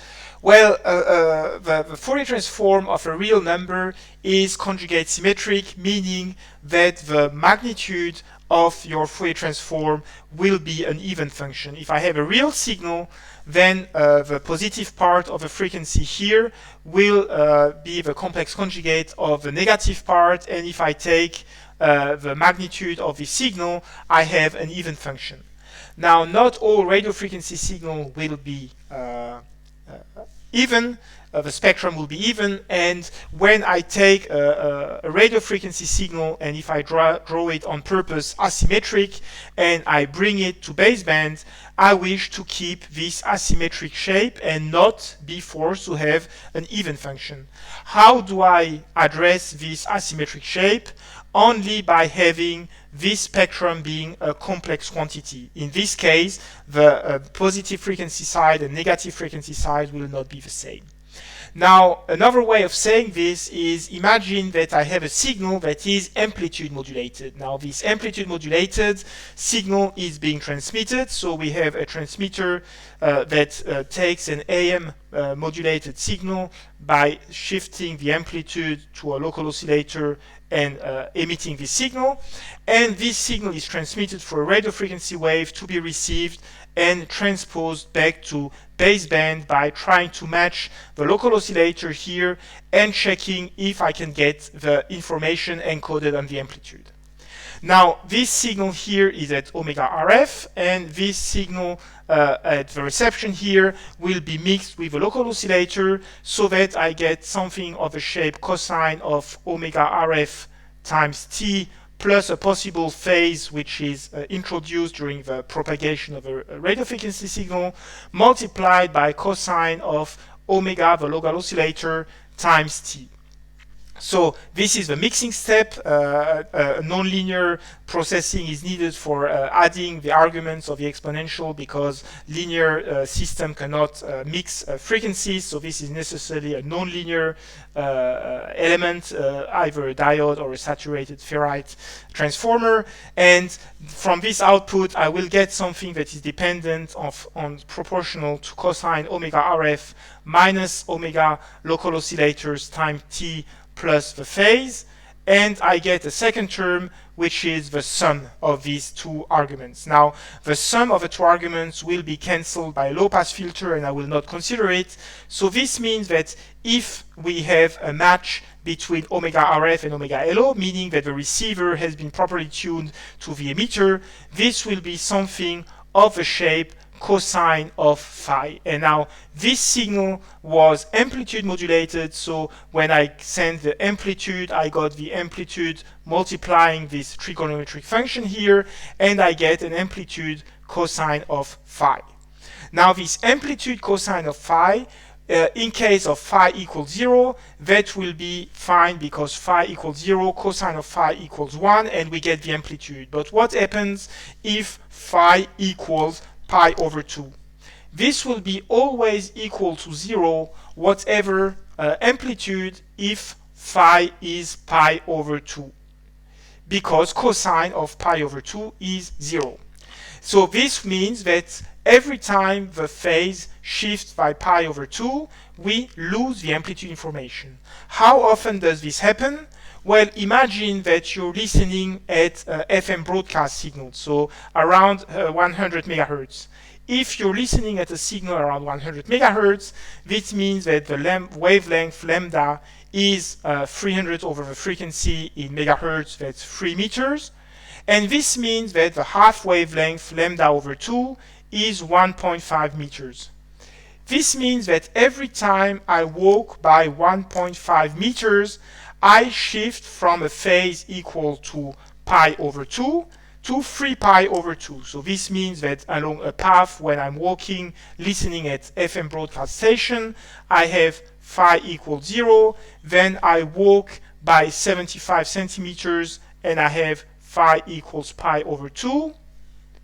Well, the Fourier transform of a real number is conjugate symmetric, meaning that the magnitude of your Fourier transform will be an even function. If I have a real signal, then the positive part of the frequency here will be the complex conjugate of the negative part, and if I take the magnitude of the signal, I have an even function. Now, not all radio frequency signal will be even. The spectrum will be even, and when I take a radio frequency signal, and if I draw it on purpose asymmetric, and I bring it to baseband, I wish to keep this asymmetric shape and not be forced to have an even function. How do I address this asymmetric shape? Only by having this spectrum being a complex quantity. In this case, the positive frequency side and negative frequency side will not be the same. Now, another way of saying this is, imagine that I have a signal that is amplitude modulated. Now, this amplitude modulated signal is being transmitted, so we have a transmitter that takes an AM modulated signal by shifting the amplitude to a local oscillator and emitting this signal, and this signal is transmitted for a radio frequency wave to be received and transposed back to baseband by trying to match the local oscillator here and checking if I can get the information encoded on the amplitude. Now, this signal here is at omega RF, and this signal at the reception here will be mixed with a local oscillator so that I get something of a shape cosine of omega RF times t plus a possible phase which is introduced during the propagation of a radio frequency signal, multiplied by cosine of omega, the local oscillator, times t. So this is the mixing step. Nonlinear processing is needed for adding the arguments of the exponential, because linear system cannot mix frequencies. So this is necessarily a nonlinear element, either a diode or a saturated ferrite transformer. And from this output, I will get something that is dependent on proportional to cosine omega RF minus omega local oscillators times t plus the phase, and I get a second term which is the sum of these two arguments. Now, the sum of the two arguments will be cancelled by a low-pass filter, and I will not consider it. So this means that if we have a match between omega RF and omega LO, meaning that the receiver has been properly tuned to the emitter, this will be something of the shape cosine of phi. And now this signal was amplitude modulated, so when I send the amplitude, I got the amplitude multiplying this trigonometric function here, and I get an amplitude cosine of phi. Now this amplitude cosine of phi In case of phi equals 0, that will be fine because phi equals 0, cosine of phi equals 1, and we get the amplitude. But what happens if phi equals pi over 2? This will be always equal to 0, whatever amplitude, if phi is pi over 2, because cosine of pi over 2 is 0. So this means that every time the phase shifts by pi over 2, we lose the amplitude information. How often does this happen? Well, imagine that you're listening at FM broadcast signal, so around 100 megahertz. If you're listening at a signal around 100 megahertz, this means that the wavelength lambda is 300 over the frequency in megahertz, that's 3 meters. And this means that the half wavelength lambda over 2 is 1.5 meters. This means that every time I walk by 1.5 meters, I shift from a phase equal to pi over 2 to 3 pi over 2. So this means that along a path when I'm walking, listening at FM broadcast station, I have phi equals 0, then I walk by 75 centimeters and I have phi equals pi over 2,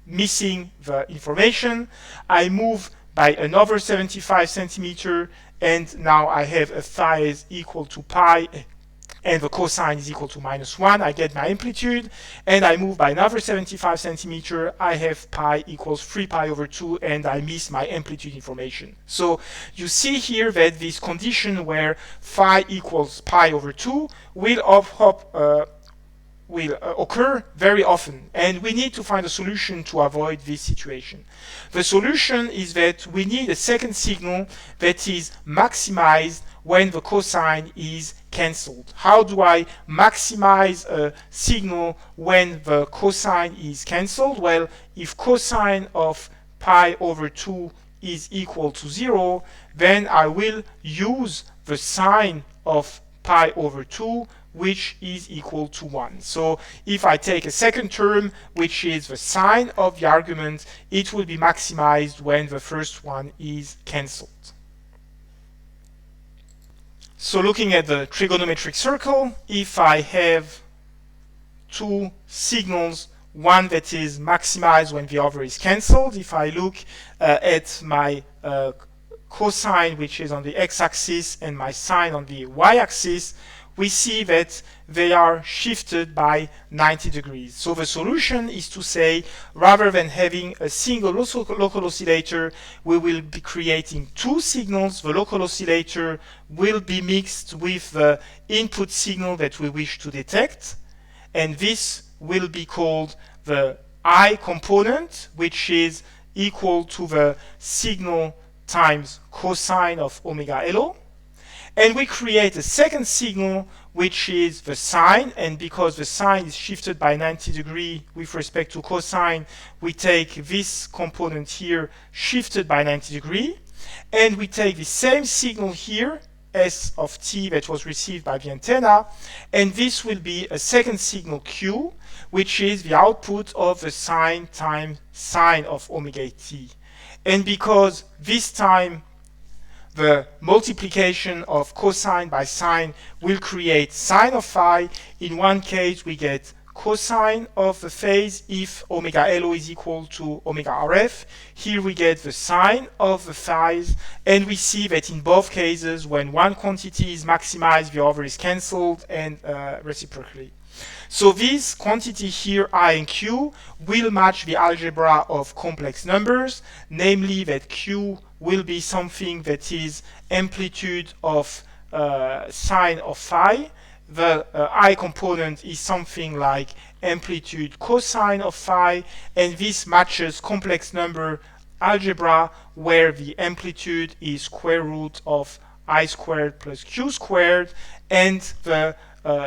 missing the information. I move by another 75 centimeter and now I have a phi is equal to pi and the cosine is equal to -1. I get my amplitude, and I move by another 75 centimeter. I have pi equals 3 pi over 2, and I miss my amplitude information. So you see here that this condition where phi equals pi over 2 will occur very often, and we need to find a solution to avoid this situation. The solution is that we need a second signal that is maximized when the cosine is cancelled. How do I maximize a signal when the cosine is cancelled? Well, if cosine of pi over 2 is equal to 0, then I will use the sine of pi over 2, which is equal to 1. So if I take a second term, which is the sine of the argument, it will be maximized when the first one is cancelled. So looking at the trigonometric circle, if I have two signals, one that is maximized when the other is cancelled, if I look at my cosine, which is on the x-axis, and my sine on the y-axis, we see that they are shifted by 90 degrees. So the solution is to say, rather than having a single local oscillator, we will be creating two signals. The local oscillator will be mixed with the input signal that we wish to detect, and this will be called the I component, which is equal to the signal times cosine of omega LO. And we create a second signal, which is the sine, and because the sine is shifted by 90 degrees with respect to cosine, we take this component here shifted by 90 degrees, and we take the same signal here, S of t, that was received by the antenna, and this will be a second signal Q, which is the output of the sine times sine of omega t. And because this time the multiplication of cosine by sine will create sine of phi, in one case we get cosine of the phase if omega LO is equal to omega RF. Here we get the sine of the phase, and we see that in both cases, when one quantity is maximized, the other is cancelled, and reciprocally. So this quantity here, I and Q, will match the algebra of complex numbers, namely that Q will be something that is amplitude of sine of phi. The I component is something like amplitude cosine of phi, and this matches complex number algebra where the amplitude is square root of I squared plus Q squared, and the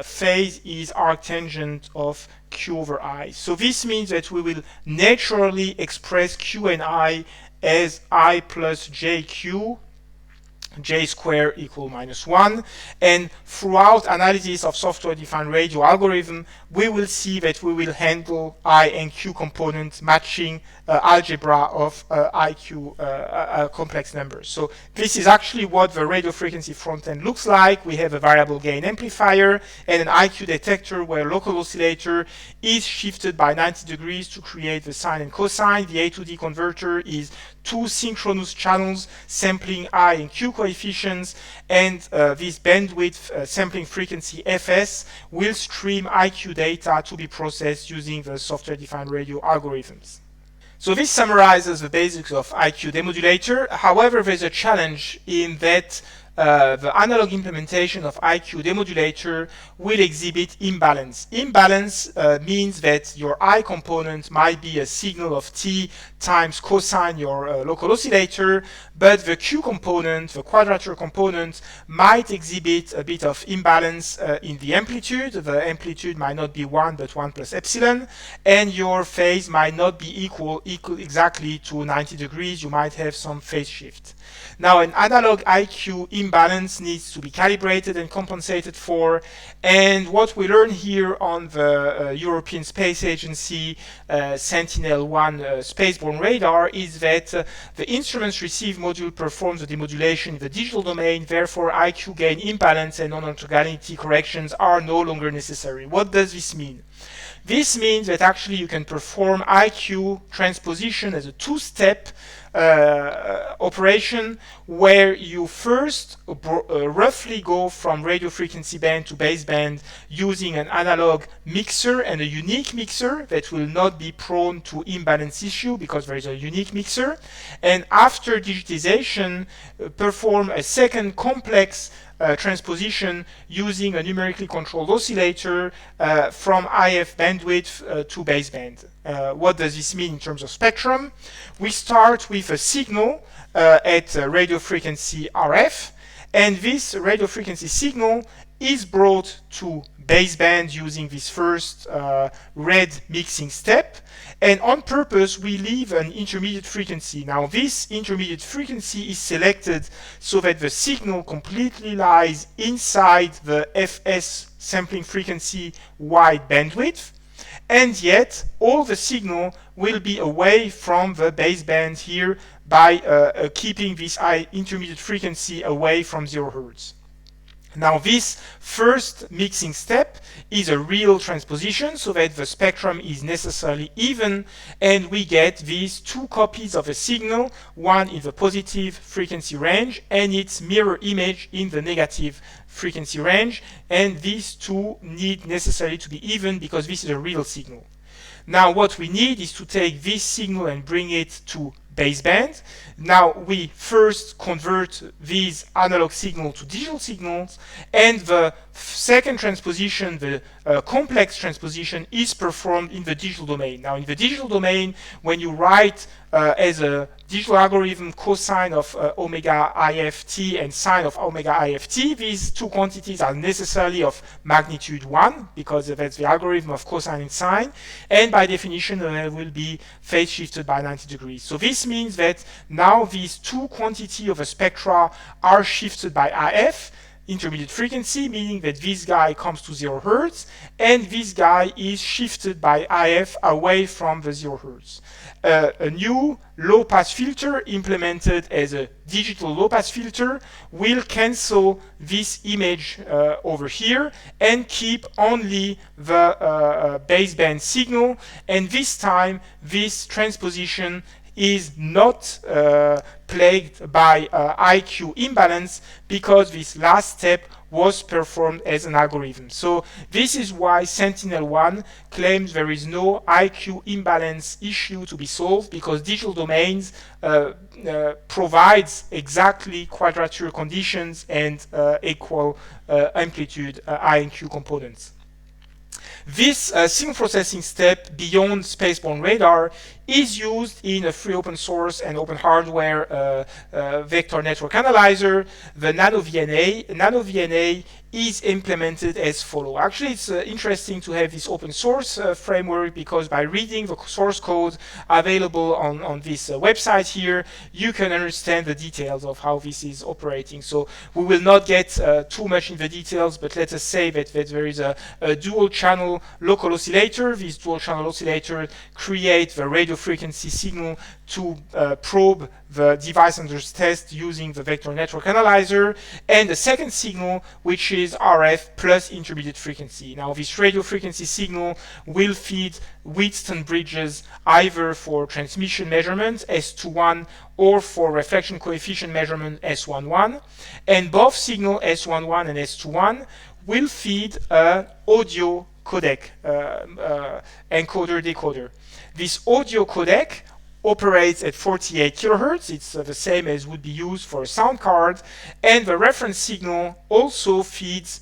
phase is arctangent of Q over I. So this means that we will naturally express Q and I as I plus JQ j square equal -1. And throughout analysis of software-defined radio algorithm, we will see that we will handle I and Q components matching algebra of IQ complex numbers. So this is actually what the radio frequency front end looks like. We have a variable gain amplifier and an IQ detector where local oscillator is shifted by 90 degrees to create the sine and cosine. The A to D converter is two synchronous channels sampling I and Q coefficients, and this bandwidth sampling frequency Fs will stream IQ data to be processed using the software-defined radio algorithms. So this summarizes the basics of IQ demodulator. However, there's a challenge in that the analog implementation of IQ demodulator will exhibit imbalance. Imbalance means that your I component might be a signal of t times cosine your local oscillator, but the Q component, the quadrature component, might exhibit a bit of imbalance in the amplitude. The amplitude might not be 1 but 1 plus epsilon, and your phase might not be equal exactly to 90 degrees. You might have some phase shift. Now, an analog IQ imbalance needs to be calibrated and compensated for, and what we learn here on the European Space Agency Sentinel-1 spaceborne radar is that the instruments receive module performs the demodulation in the digital domain. Therefore, IQ gain imbalance and non-orthogonality corrections are no longer necessary. What does this mean? This means that actually you can perform IQ transposition as a two-step operation where you first roughly go from radio frequency band to baseband using an analog mixer and a unique mixer that will not be prone to imbalance issue because there is a unique mixer. And after digitization, perform a second complex transposition using a numerically controlled oscillator from IF bandwidth to baseband. What does this mean in terms of spectrum? We start with a signal at radio frequency RF, and this radio frequency signal is brought to baseband using this first red mixing step, and on purpose we leave an intermediate frequency. Now this intermediate frequency is selected so that the signal completely lies inside the FS sampling frequency wide bandwidth, and yet all the signal will be away from the baseband here by keeping this intermediate frequency away from 0 Hz. Now this first mixing step is a real transposition so that the spectrum is necessarily even, and we get these two copies of a signal, one in the positive frequency range and its mirror image in the negative frequency range, and these two need necessarily to be even because this is a real signal. Now what we need is to take this signal and bring it to baseband. Now we first convert these analog signals to digital signals, and the second transposition, the complex transposition, is performed in the digital domain. Now in the digital domain, when you write as a digital algorithm cosine of omega IFT and sine of omega IFT, these two quantities are necessarily of magnitude 1 because that's the algorithm of cosine and sine, and by definition they will be phase shifted by 90 degrees. So this means that now these two quantities of a spectra are shifted by IF, intermediate frequency, meaning that this guy comes to 0 Hz and this guy is shifted by IF away from the 0 Hz. A new low-pass filter implemented as a digital low-pass filter will cancel this image over here and keep only the baseband signal, and this time this transposition is not plagued by IQ imbalance because this last step was performed as an algorithm. So this is why Sentinel-1 claims there is no IQ imbalance issue to be solved, because digital domains provides exactly quadrature conditions and equal amplitude I and Q components. This signal processing step beyond spaceborne radar is used in a free open source and open hardware vector network analyzer, the nanovna. Nanovna is implemented as follows. Actually, it's interesting to have this open source framework, because by reading the source code available on this website here, you can understand the details of how this is operating. So we will not get too much in the details, but let us say that there is a dual channel local oscillator. This dual channel oscillator creates the radio frequency signal to probe the device under test using the vector network analyzer, and the second signal, which is RF plus intermediate frequency. Now, this radio frequency signal will feed Wheatstone bridges either for transmission measurement S21 or for reflection coefficient measurement S11, and both signal S11 and S21 will feed an audio codec, encoder decoder. This audio codec operates at 48 kilohertz. It's the same as would be used for a sound card, and the reference signal also feeds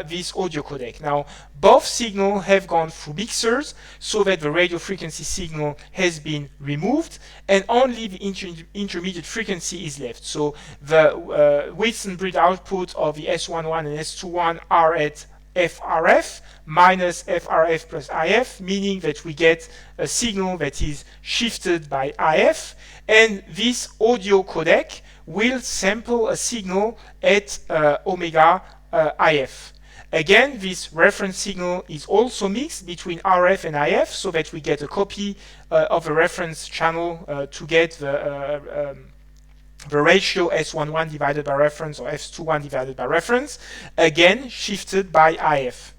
this audio codec. Now, both signals have gone through mixers so that the radio frequency signal has been removed and only the intermediate frequency is left. So the Wheatstone bridge output of the S11 and S21 are at FRF minus FRF plus IF, meaning that we get a signal that is shifted by IF, and this audio codec will sample a signal at omega IF. Again, this reference signal is also mixed between RF and IF so that we get a copy of the reference channel to get the ratio S11 divided by reference or S21 divided by reference, again shifted by IF.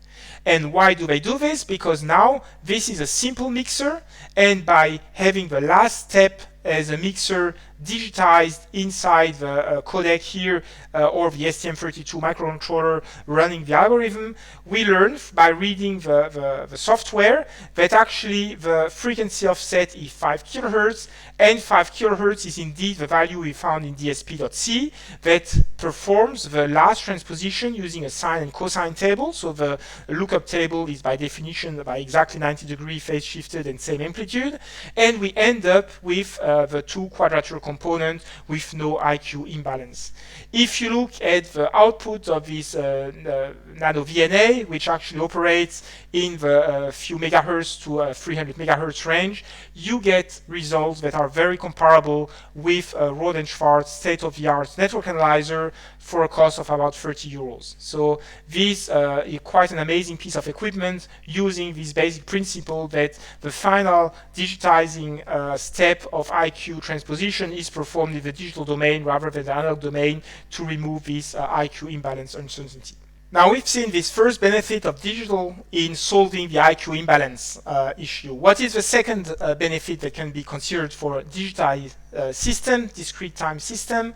And why do they do this? Because now this is a simple mixer, and by having the last step as a mixer digitized inside the codec here or the STM32 microcontroller running the algorithm, we learn by reading the software that actually the frequency offset is 5 kilohertz, and 5 kilohertz is indeed the value we found in DSP.C that performs the last transposition using a sine and cosine table. So the lookup table is by definition by exactly 90 degree phase shifted and same amplitude, and we end up with the two quadrature components with no IQ imbalance. If you look at the output of this nano VNA, which actually operates in the few megahertz to 300 megahertz range, you get results that are very comparable with a Rode and Schwarz state-of-the-art network analyzer for a cost of about 30 euros. So this is quite an amazing piece of equipment using this basic principle that the final digitizing step of IQ transposition is performed in the digital domain rather than the analog domain to remove this IQ imbalance uncertainty. Now, we've seen this first benefit of digital in solving the IQ imbalance issue. What is the second benefit that can be considered for a digitized system, discrete time system?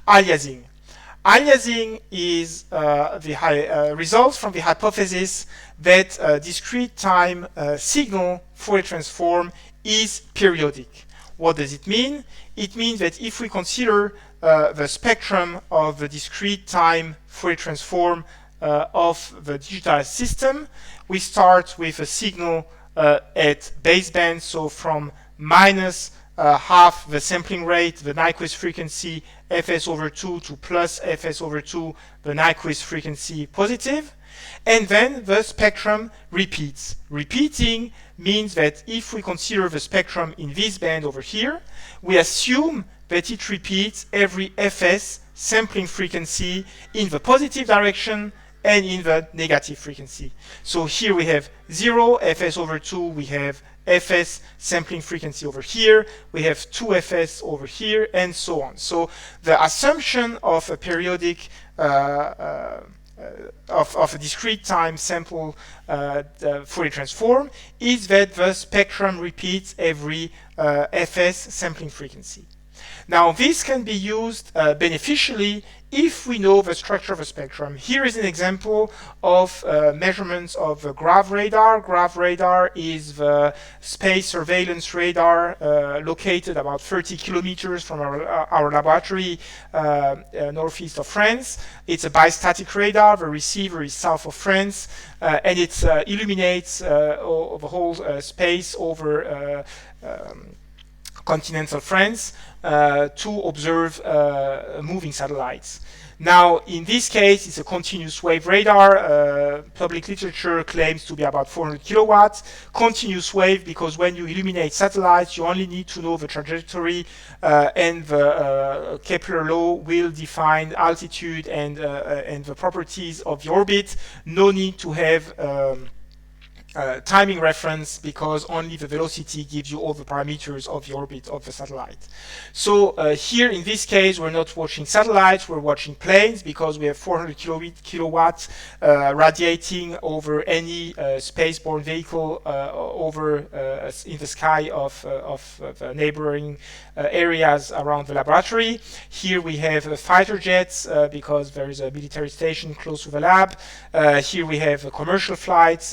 Aliasing. Aliasing is the result from the hypothesis that discrete time signal Fourier transform is periodic. What does it mean? It means that if we consider the spectrum of the discrete time Fourier transform of the digitized system, we start with a signal at baseband, so from minus half the sampling rate, the Nyquist frequency fs over 2 to plus fs over 2, the Nyquist frequency positive, and then the spectrum repeats. Repeating means that if we consider the spectrum in this band over here, we assume that it repeats every fs sampling frequency in the positive direction and in the negative frequency. So here we have 0 fs over 2, we have fs sampling frequency over here, we have 2 fs over here, and so on. So the assumption of a periodic of a discrete time sample Fourier transform is that the spectrum repeats every fs sampling frequency. Now, this can be used beneficially if we know the structure of a spectrum. Here is an example of measurements of grav radar. Grav radar is the space surveillance radar located about 30 kilometers from our laboratory northeast of France. It's a bistatic radar. The receiver is south of France, and it illuminates the whole space over continental France to observe moving satellites. Now, in this case, it's a continuous wave radar. Public literature claims to be about 400 kilowatts. Continuous wave because when you illuminate satellites, you only need to know the trajectory, and the Kepler law will define altitude and the properties of the orbit. No need to have timing reference because only the velocity gives you all the parameters of the orbit of the satellite. So here in this case, we're not watching satellites, we're watching planes because we have 400 kilowatts radiating over any spaceborne vehicle over in the sky of the neighboring areas around the laboratory. Here we have fighter jets because there is a military station close to the lab. Here we have commercial flights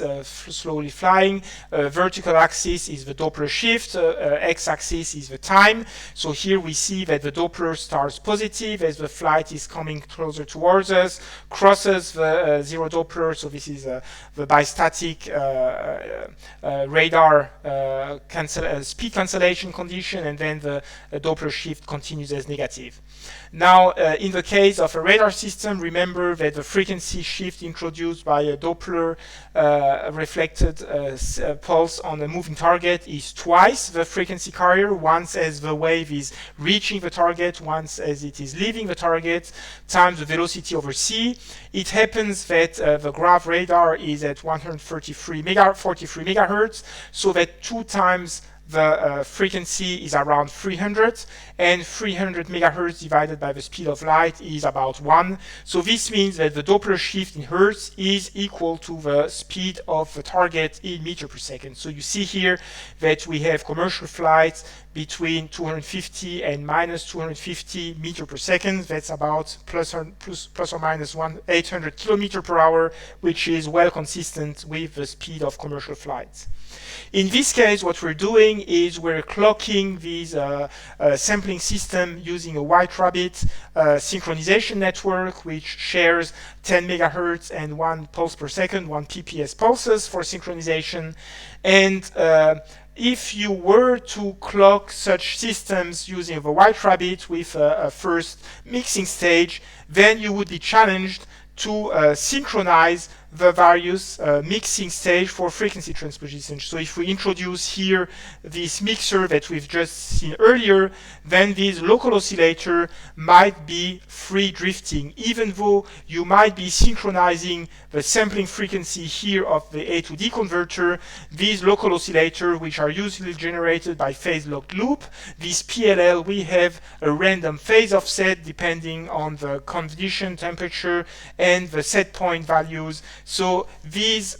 slowly flying. Vertical axis is the Doppler shift, x-axis is the time. So here we see that the Doppler starts positive as the flight is coming closer towards us, crosses the zero Doppler, so this is the bistatic radar speed cancellation condition, and then the Doppler shift continues as negative. Now, in the case of a radar system, remember that the frequency shift introduced by a Doppler reflected pulse on a moving target is twice the frequency carrier, once as the wave is reaching the target, once as it is leaving the target, times the velocity over c. It happens that the graph radar is at 143 megahertz, so that 2 times the frequency is around 300, and 300 megahertz divided by the speed of light is about 1. So this means that the Doppler shift in hertz is equal to the speed of the target in meter per second. So you see here that we have commercial flights between 250 and minus 250 meter per second. That's about plus or minus 800 kilometer per hour, which is well consistent with the speed of commercial flights. In this case, what we're doing is we're clocking this sampling system using a white rabbit synchronization network, which shares 10 megahertz and 1 pulse per second, 1 PPS pulses for synchronization. And if you were to clock such systems using the white rabbit with a first mixing stage, then you would be challenged to synchronize the various mixing stage for frequency transposition. So if we introduce here this mixer that we've just seen earlier, then this local oscillator might be free drifting, even though you might be synchronizing the sampling frequency here of the A to D converter. These local oscillator, which are usually generated by phase locked loop, this PLL, we have a random phase offset depending on the condition, temperature, and the set point values. So these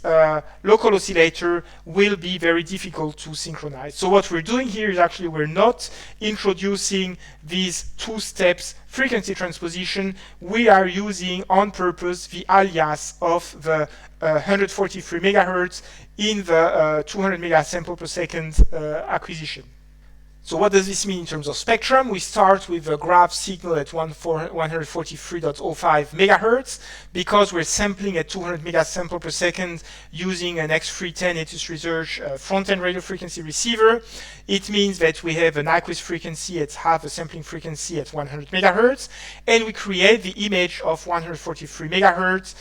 local oscillator will be very difficult to synchronize. So what we're doing here is actually we're not introducing these 2 steps frequency transposition. We are using on purpose the alias of the 143 megahertz in the 200 megasample per second acquisition. So what does this mean in terms of spectrum? We start with the graph signal at 143.05 megahertz because we're sampling at 200 megasample per second using an X310 Etus Research front-end radio frequency receiver. It means that we have an Nyquist frequency at half the sampling frequency at 100 megahertz, and we create the image of 143 megahertz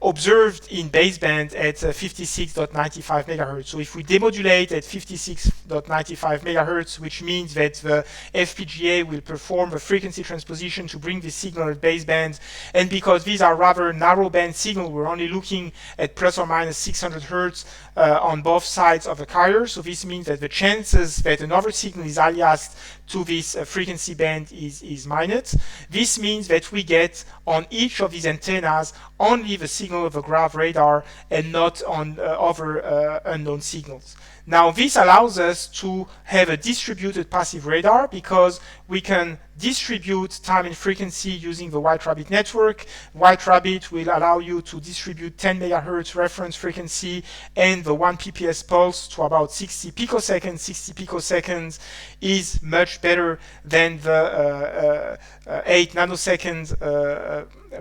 observed in baseband at 56.95 megahertz. So if we demodulate at 56.95 megahertz, which means that the FPGA will perform a frequency transposition to bring this signal at baseband, and because these are rather narrow band signal, we're only looking at plus or minus 600 hertz on both sides of the carrier. So this means that the chances that another signal is aliased to this frequency band is minus. This means that we get on each of these antennas only the signal of the graph radar and not on other unknown signals. Now this allows us to have a distributed passive radar because we can distribute time and frequency using the White Rabbit network. White Rabbit will allow you to distribute 10 megahertz reference frequency and the 1 PPS pulse to about 60 picoseconds. 60 picoseconds is much better than the 8 nanosecond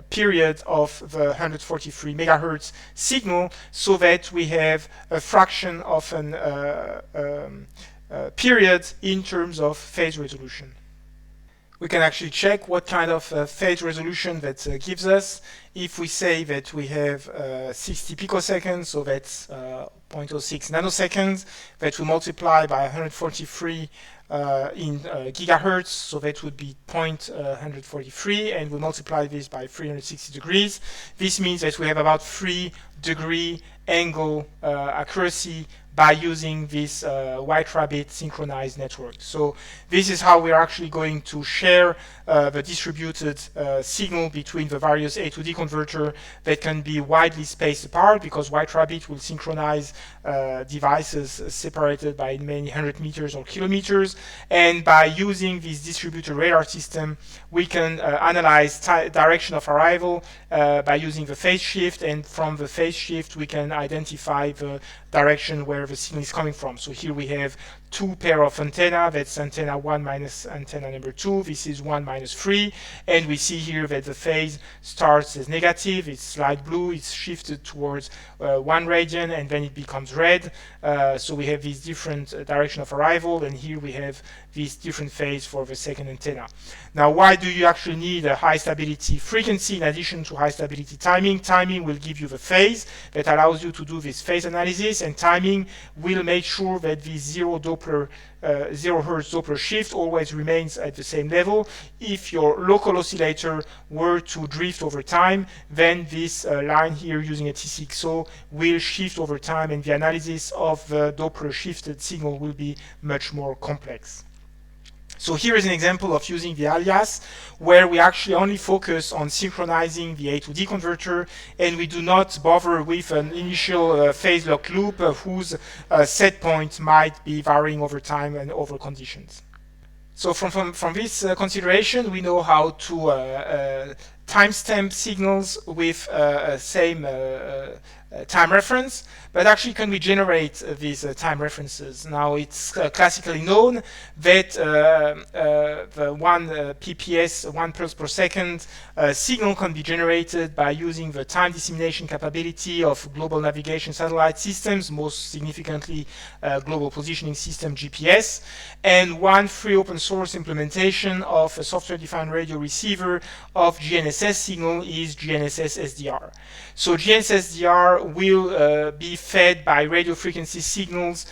period of the 143 megahertz signal, so that we have a fraction of an period in terms of phase resolution. We can actually check what kind of phase resolution that gives us. If we say that we have 60 picoseconds, so that's 0.06 nanoseconds, that we multiply by 143 in gigahertz, so that would be 0.143, and we multiply this by 360 degrees. This means that we have about 3-degree angle accuracy by using this white rabbit synchronized network. So this is how we're actually going to share the distributed signal between the various A to D converter that can be widely spaced apart, because white rabbit will synchronize devices separated by many 100 meters or kilometers. And by using this distributed radar system, we can analyze direction of arrival by using the phase shift, and from the phase shift we can identify the direction where the signal is coming from. So here we have two pair of antenna, that's antenna 1 minus antenna number 2, this is 1 minus 3, and we see here that the phase starts as negative, it's light blue, it's shifted towards 1 radian, and then it becomes red. So we have this different direction of arrival, and here we have this different phase for the second antenna. Now, why do you actually need a high stability frequency in addition to high stability timing? Timing will give you the phase that allows you to do this phase analysis, and timing will make sure that the 0 Hertz Doppler shift always remains at the same level. If your local oscillator were to drift over time, then this line here using a T6O will shift over time, and the analysis of the Doppler shifted signal will be much more complex. So here is an example of using the alias, where we actually only focus on synchronizing the A to D converter, and we do not bother with an initial phase lock loop whose set point might be varying over time and over conditions. So from this consideration, we know how to timestamp signals with same time reference, but actually can we generate these time references? Now it's classically known that the 1 PPS, 1 pulse per second signal can be generated by using the time dissemination capability of global navigation satellite systems, most significantly global positioning system GPS, and one free open source implementation of a software-defined radio receiver of GNSS signal is GNSS SDR. So GNSS SDR will be fed by radio frequency signals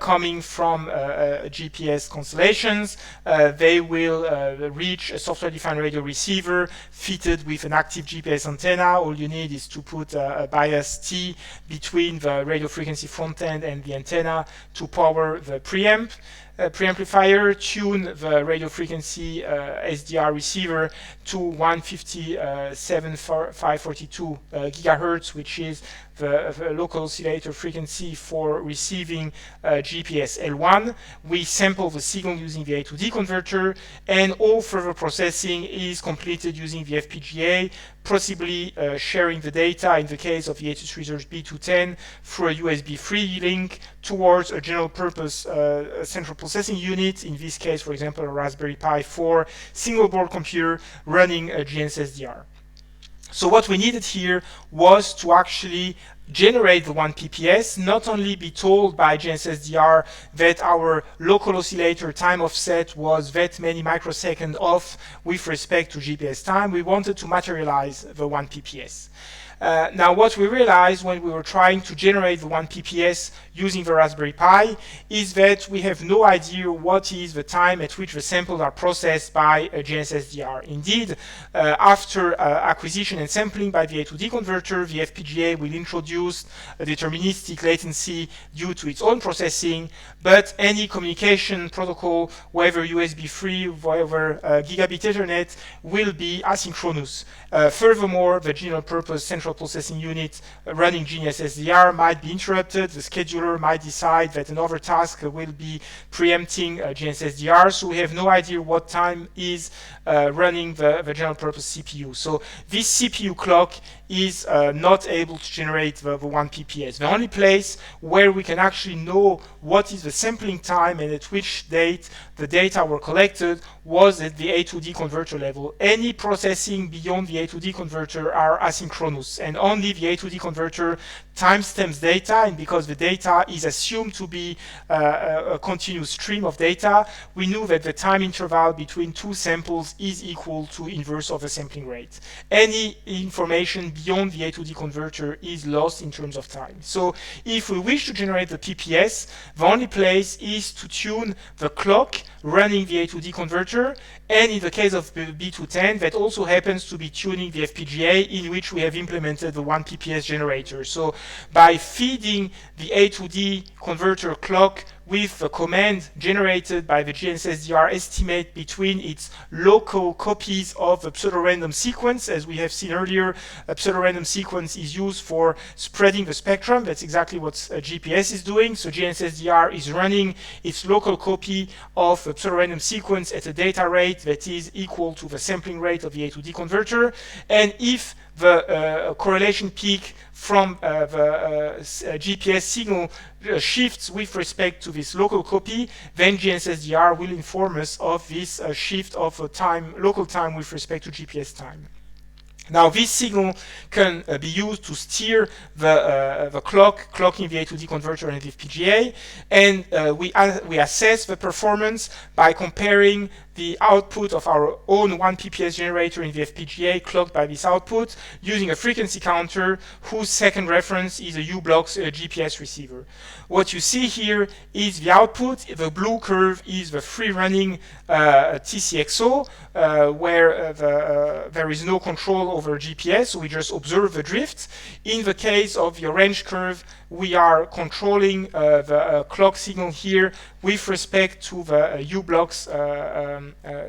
coming from GPS constellations. They will reach a software-defined radio receiver fitted with an active GPS antenna. All you need is to put a bias T between the radio frequency front end and the antenna to power the preamplifier, tune the radio frequency SDR receiver to 157,542 gigahertz, which is the local oscillator frequency for receiving GPS L1. We sample the signal using the A to D converter, and all further processing is completed using the FPGA, possibly sharing the data in the case of the 823B210 through a USB 3 link towards a general purpose central processing unit, in this case, for example, a Raspberry Pi 4 single board computer running a GNSS SDR. So what we needed here was to actually generate the 1 PPS, not only be told by GNSS SDR that our local oscillator time offset was that many microseconds off with respect to GPS time. We wanted to materialize the 1 PPS. Now, what we realized when we were trying to generate the 1 PPS using the Raspberry Pi is that we have no idea what is the time at which the samples are processed by a GNSS SDR. Indeed, after acquisition and sampling by the A to D converter, the FPGA will introduce a deterministic latency due to its own processing, but any communication protocol, whether USB 3, whether gigabit Ethernet, will be asynchronous. Furthermore, the general purpose central processing unit running GNSS SDR might be interrupted. The scheduler might decide that another task will be preempting GNSS SDR, so we have no idea what time is running the general purpose CPU. So this CPU clock is not able to generate the 1 PPS. The only place where we can actually know what is the sampling time and at which date the data were collected was at the A to D converter level. Any processing beyond the A to D converter are asynchronous, and only the A to D converter timestamps data, and because the data is assumed to be a continuous stream of data, we knew that the time interval between two samples is equal to inverse of the sampling rate. Any information beyond the A to D converter is lost in terms of time. So if we wish to generate the PPS, the only place is to tune the clock running the A to D converter, and in the case of B210, that also happens to be tuning the FPGA in which we have implemented the 1 PPS generator. So by feeding the A to D converter clock with the command generated by the GNU-SDR estimate between its local copies of a pseudo-random sequence. As we have seen earlier, a pseudo-random sequence is used for spreading the spectrum. That's exactly what GPS is doing. So GNU-SDR is running its local copy of a pseudo-random sequence at a data rate that is equal to the sampling rate of the A to D converter. And if the correlation peak from the GPS signal shifts with respect to this local copy, then GNU-SDR will inform us of this shift of local time with respect to GPS time. Now, this signal can be used to steer the clocking the A to D converter and the FPGA, and we assess the performance by comparing the output of our own 1 PPS generator in the FPGA clocked by this output using a frequency counter whose second reference is a U-Blox GPS receiver. What you see here is the output. The blue curve is the free-running TCXO, where there is no control over GPS, so we just observe the drift. In the case of the orange curve, we are controlling the clock signal here with respect to the U-Blox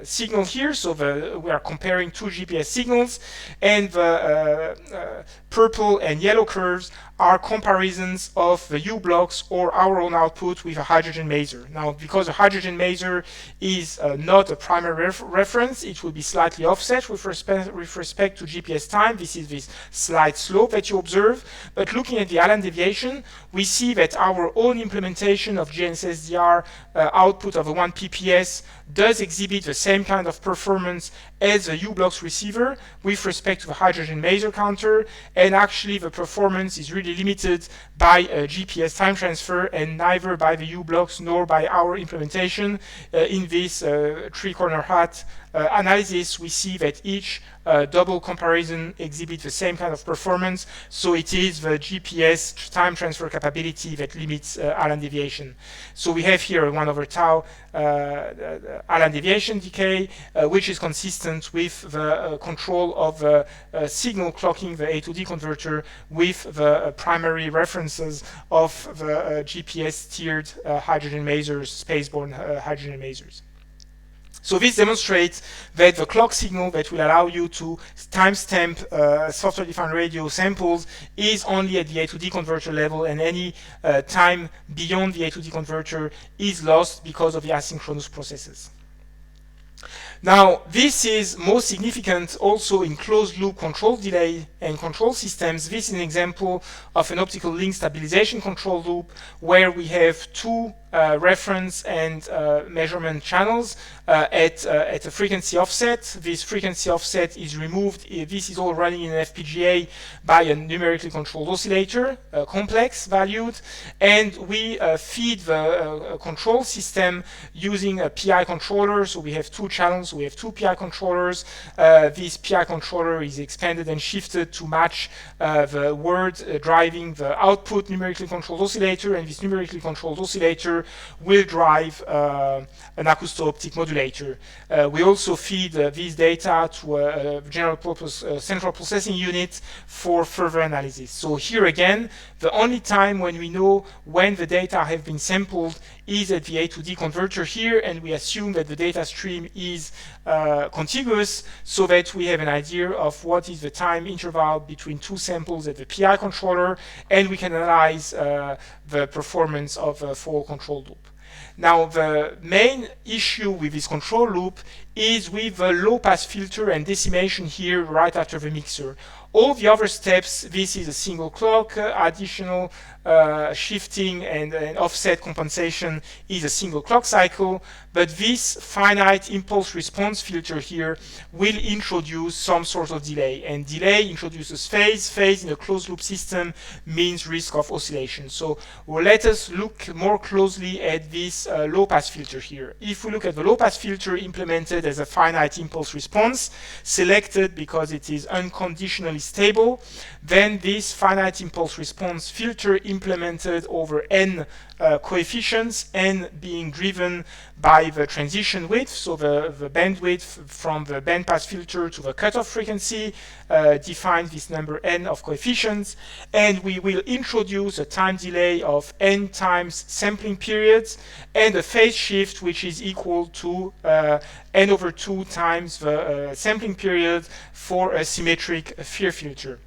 signal here. So we are comparing two GPS signals, and the purple and yellow curves are comparisons of the U-Blox or our own output with a hydrogen maser. Now, because a hydrogen maser is not a primary reference, it will be slightly offset with respect to GPS time. This is this slight slope that you observe. But looking at the Allen deviation, we see that our own implementation of GNU-SDR output of a 1 PPS does exhibit the same kind of performance as a U-Blox receiver with respect to the hydrogen maser counter, and actually the performance is really limited by GPS time transfer and neither by the U-Blox nor by our implementation. In this three-corner hat analysis, we see that each double comparison exhibits the same kind of performance, so it is the GPS time transfer capability that limits Allen deviation. So we have here a 1 over tau Allen deviation decay, which is consistent with the control of the signal clocking the A to D converter with the primary references of the GPS tiered hydrogen masers, spaceborne hydrogen masers. So this demonstrates that the clock signal that will allow you to timestamp software-defined radio samples is only at the A to D converter level, and any time beyond the A to D converter is lost because of the asynchronous processes. Now, this is most significant also in closed-loop control delay and control systems. This is an example of an optical link stabilization control loop where we have two reference and measurement channels at a frequency offset. This frequency offset is removed. This is all running in an FPGA by a numerically controlled oscillator, complex valued, and we feed the control system using a PI controller. So we have two channels. We have two PI controllers. This PI controller is expanded and shifted to match the word driving the output numerically controlled oscillator, and this numerically controlled oscillator will drive an acousto-optic modulator. We also feed these data to a general purpose central processing unit for further analysis. So here again, the only time when we know when the data have been sampled is at the A to D converter here, and we assume that the data stream is contiguous so that we have an idea of what is the time interval between two samples at the PI controller, and we can analyze the performance of a full control loop. Now, the main issue with this control loop is with the low-pass filter and decimation here right after the mixer. All the other steps, this is a single clock, additional shifting and offset compensation is a single clock cycle, but this finite impulse response filter here will introduce some sort of delay, and delay introduces phase. Phase in a closed loop system means risk of oscillation. So let us look more closely at this low pass filter here. If we look at the low pass filter implemented as a finite impulse response, selected because it is unconditionally stable, then this finite impulse response filter implemented over n coefficients, n being driven by the transition width, so the bandwidth from the bandpass filter to the cutoff frequency defines this number n of coefficients, and we will introduce a time delay of n times sampling periods and a phase shift which is equal to n over 2 times the sampling period for a symmetric FIR filter.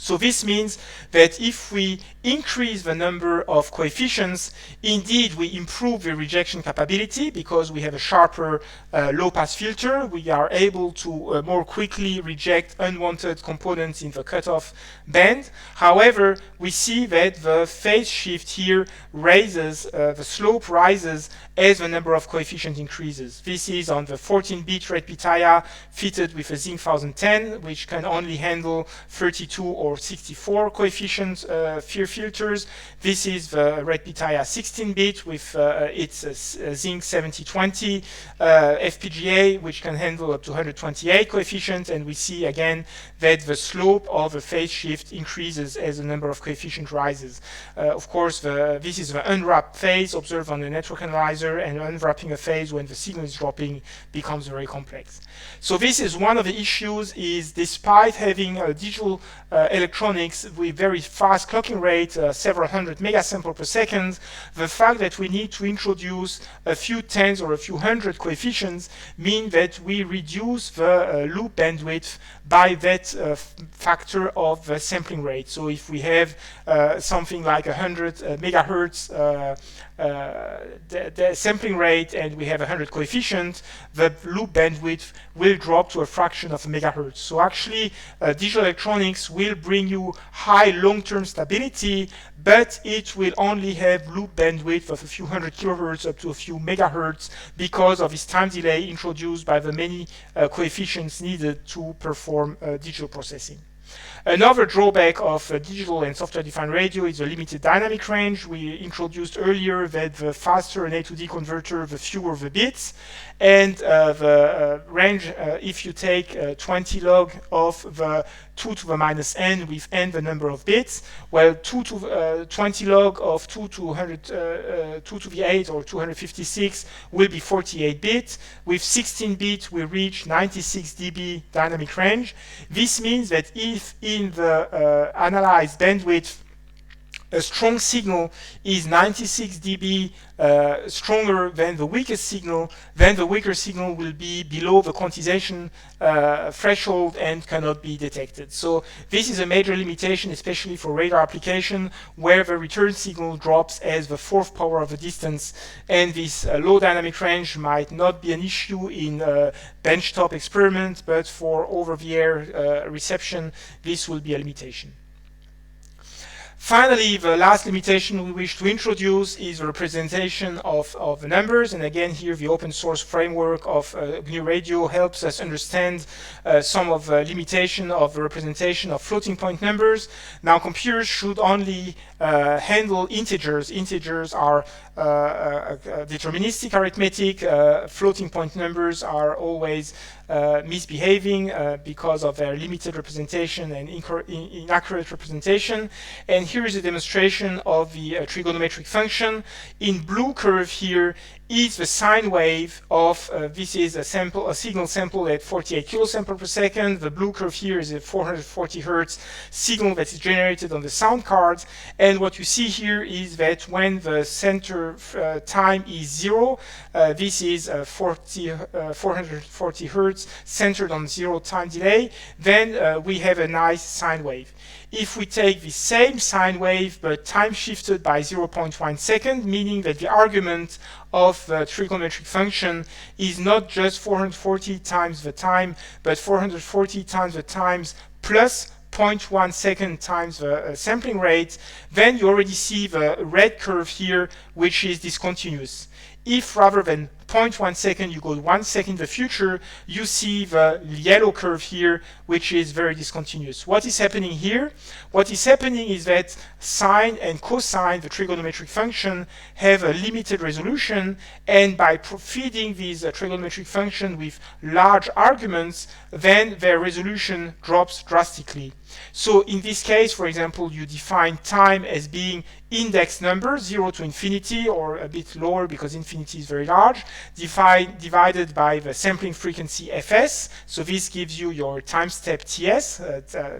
So this means that if we increase the number of coefficients, indeed we improve the rejection capability because we have a sharper low-pass filter. We are able to more quickly reject unwanted components in the cutoff band. However, we see that the phase shift here raises, the slope rises as the number of coefficients increases. This is on the 14-bit red pitaya fitted with a Zinc 1010, which can only handle 32 or 64 coefficient FIR filters. This is the red pitaya 16-bit with its Zinc 7020 FPGA, which can handle up to 128 coefficients, and we see again that the slope of the phase shift increases as the number of coefficients rises. Of course, this is the unwrapped phase observed on the network analyzer, and unwrapping a phase when the signal is dropping becomes very complex. So this is one of the issues, is despite having digital electronics with very fast clocking rate, several hundred megasample per second, the fact that we need to introduce a few tens or a few hundred coefficients mean that we reduce the loop bandwidth by that factor of the sampling rate. So if we have something like 100 megahertz the sampling rate and we have 100 coefficients, the loop bandwidth will drop to a fraction of a megahertz. So actually digital electronics will bring you high long-term stability, but it will only have loop bandwidth of a few hundred kilohertz up to a few megahertz because of this time delay introduced by the many coefficients needed to perform digital processing. Another drawback of digital and software-defined radio is the limited dynamic range. We introduced earlier that the faster an A to D converter, the fewer the bits, and the range, if you take 20 log of the 2 to the minus n with n the number of bits, well, 20 log of 2 to the 8 or 256 will be 48 bits. With 16 bits, we reach 96 dB dynamic range. This means that if in the analyzed bandwidth a strong signal is 96 dB stronger than the weakest signal, then the weaker signal will be below the quantization threshold and cannot be detected. So this is a major limitation, especially for radar application, where the return signal drops as the fourth power of the distance, and this low dynamic range might not be an issue in benchtop experiments, but for over-the-air reception, this will be a limitation. Finally, the last limitation we wish to introduce is the representation of the numbers. And again, here the open source framework of GNU Radio helps us understand some of the limitation of the representation of floating point numbers. Now, computers should only handle integers. Integers are deterministic arithmetic. Floating point numbers are always misbehaving because of their limited representation and inaccurate representation. And here is a demonstration of the trigonometric function. In blue curve here is the sine wave of this is a signal sample at 48 kilosample per second. The blue curve here is a 440 hertz signal that is generated on the sound card. And what you see here is that when the center time is 0, this is 440 hertz centered on 0 time delay, then we have a nice sine wave. If we take the same sine wave but time shifted by 0.1 second, meaning that the argument of the trigonometric function is not just 440 times the time, but 440 times the times plus 0.1 second times the sampling rate, then you already see the red curve here, which is discontinuous. If rather than 0.1 second you go 1 second in the future, you see the yellow curve here, which is very discontinuous. What is happening here? What is happening is that sine and cosine, the trigonometric function, have a limited resolution, and by feeding these trigonometric function with large arguments, then their resolution drops drastically. So in this case, for example, you define time as being index number, 0 to infinity, or a bit lower because infinity is very large, divided by the sampling frequency fs. So this gives you your time step ts,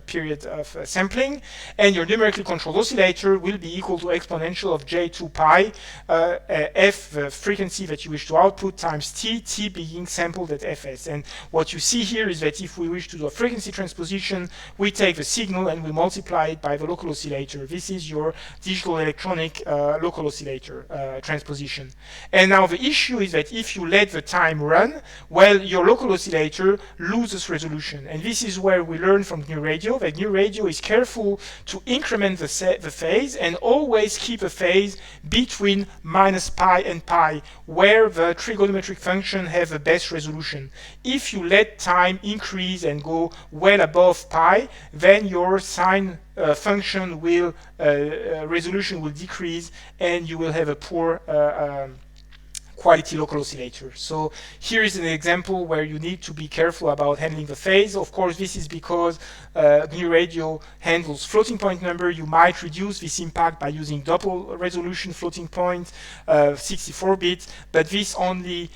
period of sampling, and your numerically controlled oscillator will be equal to exponential of j2 pi, f, the frequency that you wish to output, times t being sampled at fs. And what you see here is that if we wish to do a frequency transposition, we take the signal and we multiply it by the local oscillator. This is your digital electronic local oscillator transposition. And now the issue is that if you let the time run, well, your local oscillator loses resolution. And this is where we learn from GNU Radio that GNU Radio is careful to increment the phase and always keep a phase between minus pi and pi, where the trigonometric function have the best resolution. If you let time increase and go well above pi, then your sine function will resolution will decrease, and you will have a poor quality local oscillator. So here is an example where you need to be careful about handling the phase. Of course, this is because GNU Radio handles floating point number. You might reduce this impact by using double resolution floating point, 64-bit, but this only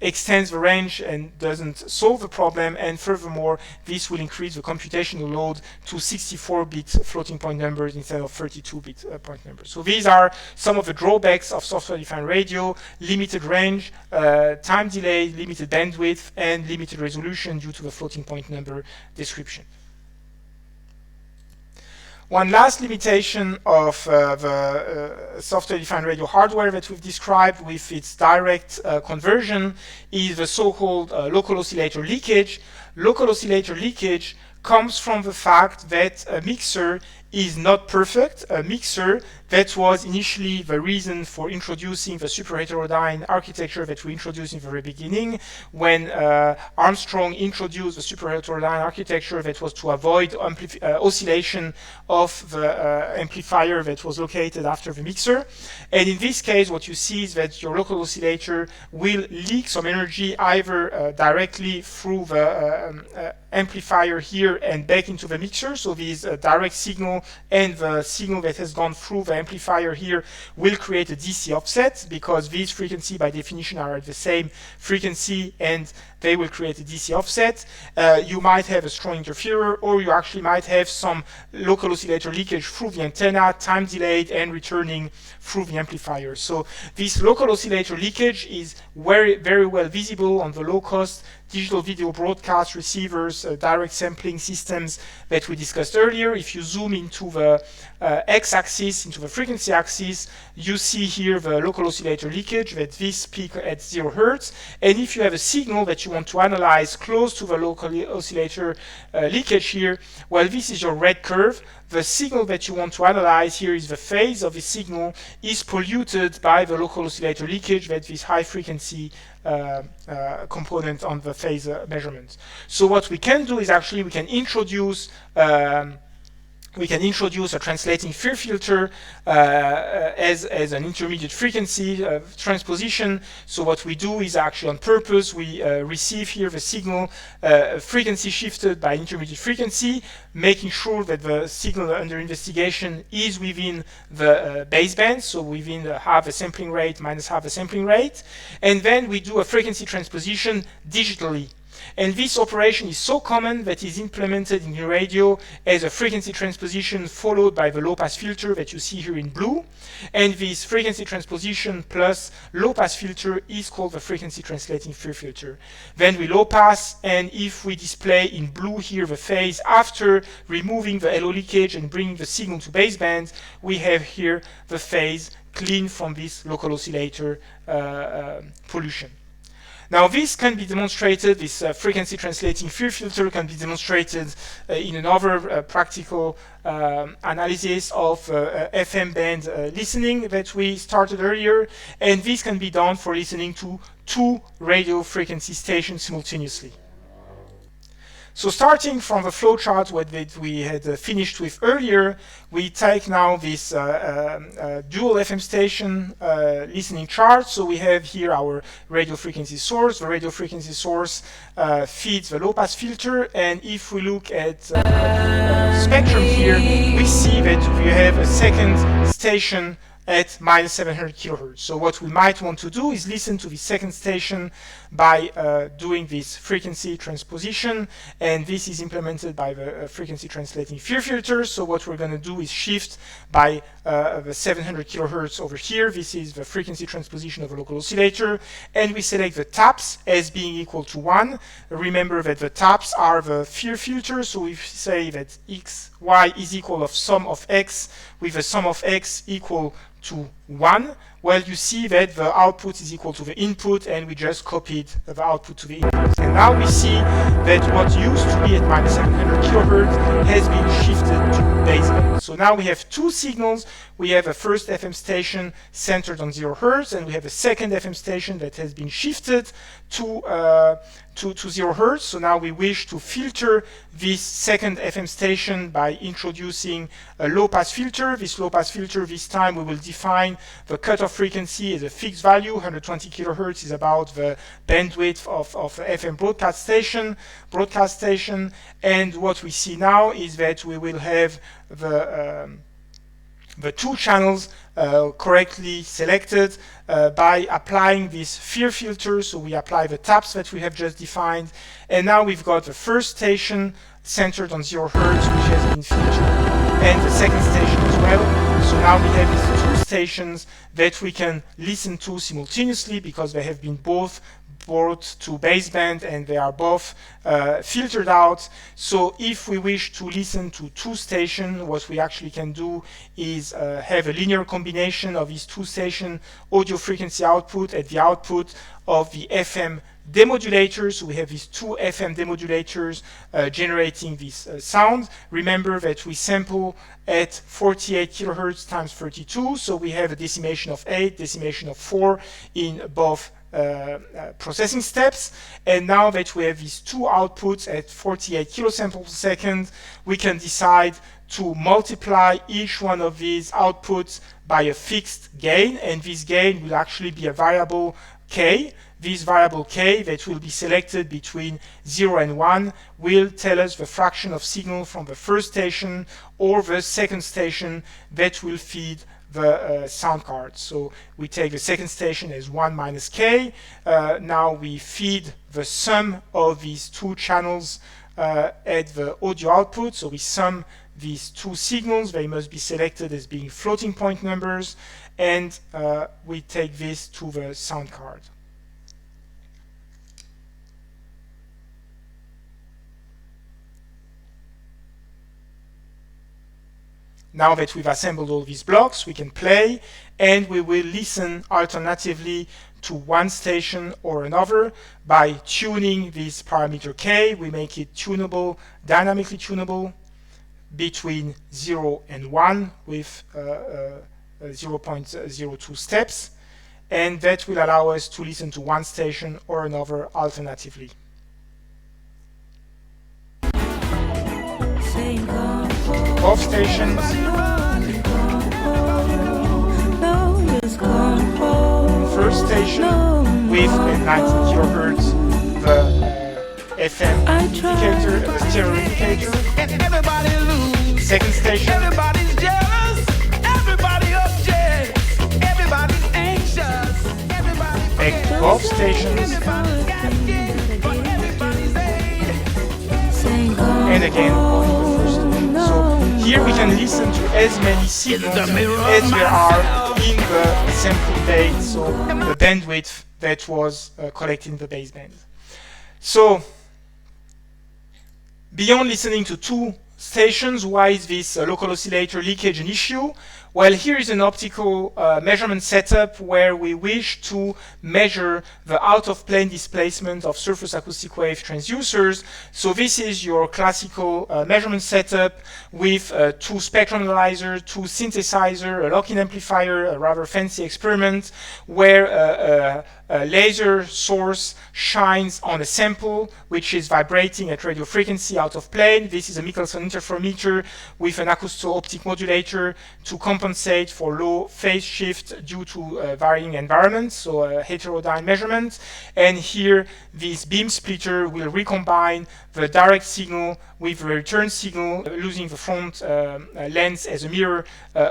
extends the range and doesn't solve the problem. And furthermore, this will increase the computational load to 64-bit floating point numbers instead of 32-bit point numbers. So these are some of the drawbacks of software-defined radio: limited range, time delay, limited bandwidth, and limited resolution due to the floating point number description. One last limitation of the software-defined radio hardware that we've described with its direct conversion is the so-called local oscillator leakage. Local oscillator leakage comes from the fact that a mixer is not perfect. A mixer that was initially the reason for introducing the super heterodyne architecture that we introduced in the very beginning. When Armstrong introduced the super heterodyne architecture, that was to avoid oscillation of the amplifier that was located after the mixer. And in this case, what you see is that your local oscillator will leak some energy either directly through the amplifier here and back into the mixer. So this direct signal and the signal that has gone through the amplifier here will create a DC offset, because these frequencies by definition are at the same frequency and they will create a DC offset. You might have a strong interferer, or you actually might have some local oscillator leakage through the antenna, time delayed and returning through the amplifier. So this local oscillator leakage is very well visible on the low-cost digital video broadcast receivers, direct sampling systems that we discussed earlier. If you zoom into the x-axis, into the frequency axis, you see here the local oscillator leakage, that this peak at 0 Hertz. And if you have a signal that you want to analyze close to the local oscillator leakage here, well, this is your red curve. The signal that you want to analyze here is the phase of the signal is polluted by the local oscillator leakage, that this high frequency component on the phase measurement. So what we can do is actually we can introduce a translating FIR filter as an intermediate frequency transposition. So what we do is actually on purpose, we receive here the signal frequency shifted by intermediate frequency, making sure that the signal under investigation is within the baseband, so within half the sampling rate minus half the sampling rate. And then we do a frequency transposition digitally. And this operation is so common that is implemented in GNU Radio as a frequency transposition followed by the low-pass filter that you see here in blue. And this frequency transposition plus low-pass filter is called the frequency translating FIR filter. Then we low-pass, and if we display in blue here the phase after removing the LO leakage and bringing the signal to baseband, we have here the phase clean from this local oscillator pollution. Now this can be demonstrated, this frequency translating FIR filter can be demonstrated in another practical analysis of FM band listening that we started earlier, and this can be done for listening to 2 radio frequency stations simultaneously. So starting from the flowchart that we had finished with earlier, we take now this dual FM station listening chart. So we have here our radio frequency source. The radio frequency source feeds the low-pass filter, and if we look at spectrum here, we see that we have a second station at -700 kilohertz. So what we might want to do is listen to the second station by doing this frequency transposition, and this is implemented by the frequency translating FIR filter. So what we're going to do is shift by the 700 kilohertz over here. This is the frequency transposition of a local oscillator, and we select the taps as being equal to 1. Remember that the taps are the FIR filter, so we say that y is equal of sum of x with a sum of x equal to 1. Well, you see that the output is equal to the input, and we just copied the output to the input. And now we see that what used to be at -700 kilohertz has been shifted to baseband. So now we have 2 signals. We have a first FM station centered on 0 hertz, and we have a second FM station that has been shifted to 0 hertz. So now we wish to filter this second FM station by introducing a low-pass filter. This low-pass filter, this time we will define the cutoff frequency as a fixed value. 120 kilohertz is about the bandwidth of the FM broadcast station. And what we see now is that we will have the 2 channels correctly selected by applying this FIR filter. So we apply the taps that we have just defined, and now we've got the first station centered on 0 hertz, which has been filtered, and the second station as well. So now we have these 2 stations that we can listen to simultaneously because they have been both brought to baseband and they are both filtered out. So if we wish to listen to 2 stations, what we actually can do is have a linear combination of these 2 station audio frequency output at the output of the FM demodulators. So we have these 2 FM demodulators generating this sound. Remember that we sample at 48 kilohertz times 32, so we have a decimation of 8, decimation of 4 in both processing steps. And now that we have these 2 outputs at 48 kilosamples per second, we can decide to multiply each one of these outputs by a fixed gain, and this gain will actually be a variable k. This variable k that will be selected between 0 and 1 will tell us the fraction of signal from the first station or the second station that will feed the sound card. So we take the second station as 1 minus k. Now we feed the sum of these 2 channels at the audio output. So we sum these 2 signals. They must be selected as being floating point numbers, and we take this to the sound card. Now that we've assembled all these blocks, we can play, and we will listen alternatively to one station or another by tuning this parameter k. We make it tunable, dynamically tunable between 0 and 1 with 0.02 steps, and that will allow us to listen to one station or another alternatively. Off stations, first station with a 19 kilohertz, the FM indicator, the stereo indicator. Second station, everybody's jealous, everybody upset, everybody's anxious, everybody's both stations, and again on the first station. So here we can listen to as many signals as there are in the sample band, so the bandwidth that was collected in the baseband. So beyond listening to 2 stations, why is this local oscillator leakage an issue? Well, here is an optical measurement setup where we wish to measure the out-of-plane displacement of surface acoustic wave transducers. So this is your classical measurement setup with two spectrum analyzers, two synthesizer, a lock-in amplifier, a rather fancy experiment where a laser source shines on a sample which is vibrating at radio frequency out of plane. This is a Michelson interferometer with an acousto-optic modulator to compensate for low phase shift due to varying environments, so a heterodyne measurement. And here this beam splitter will recombine the direct signal with the return signal, using the front lens as a mirror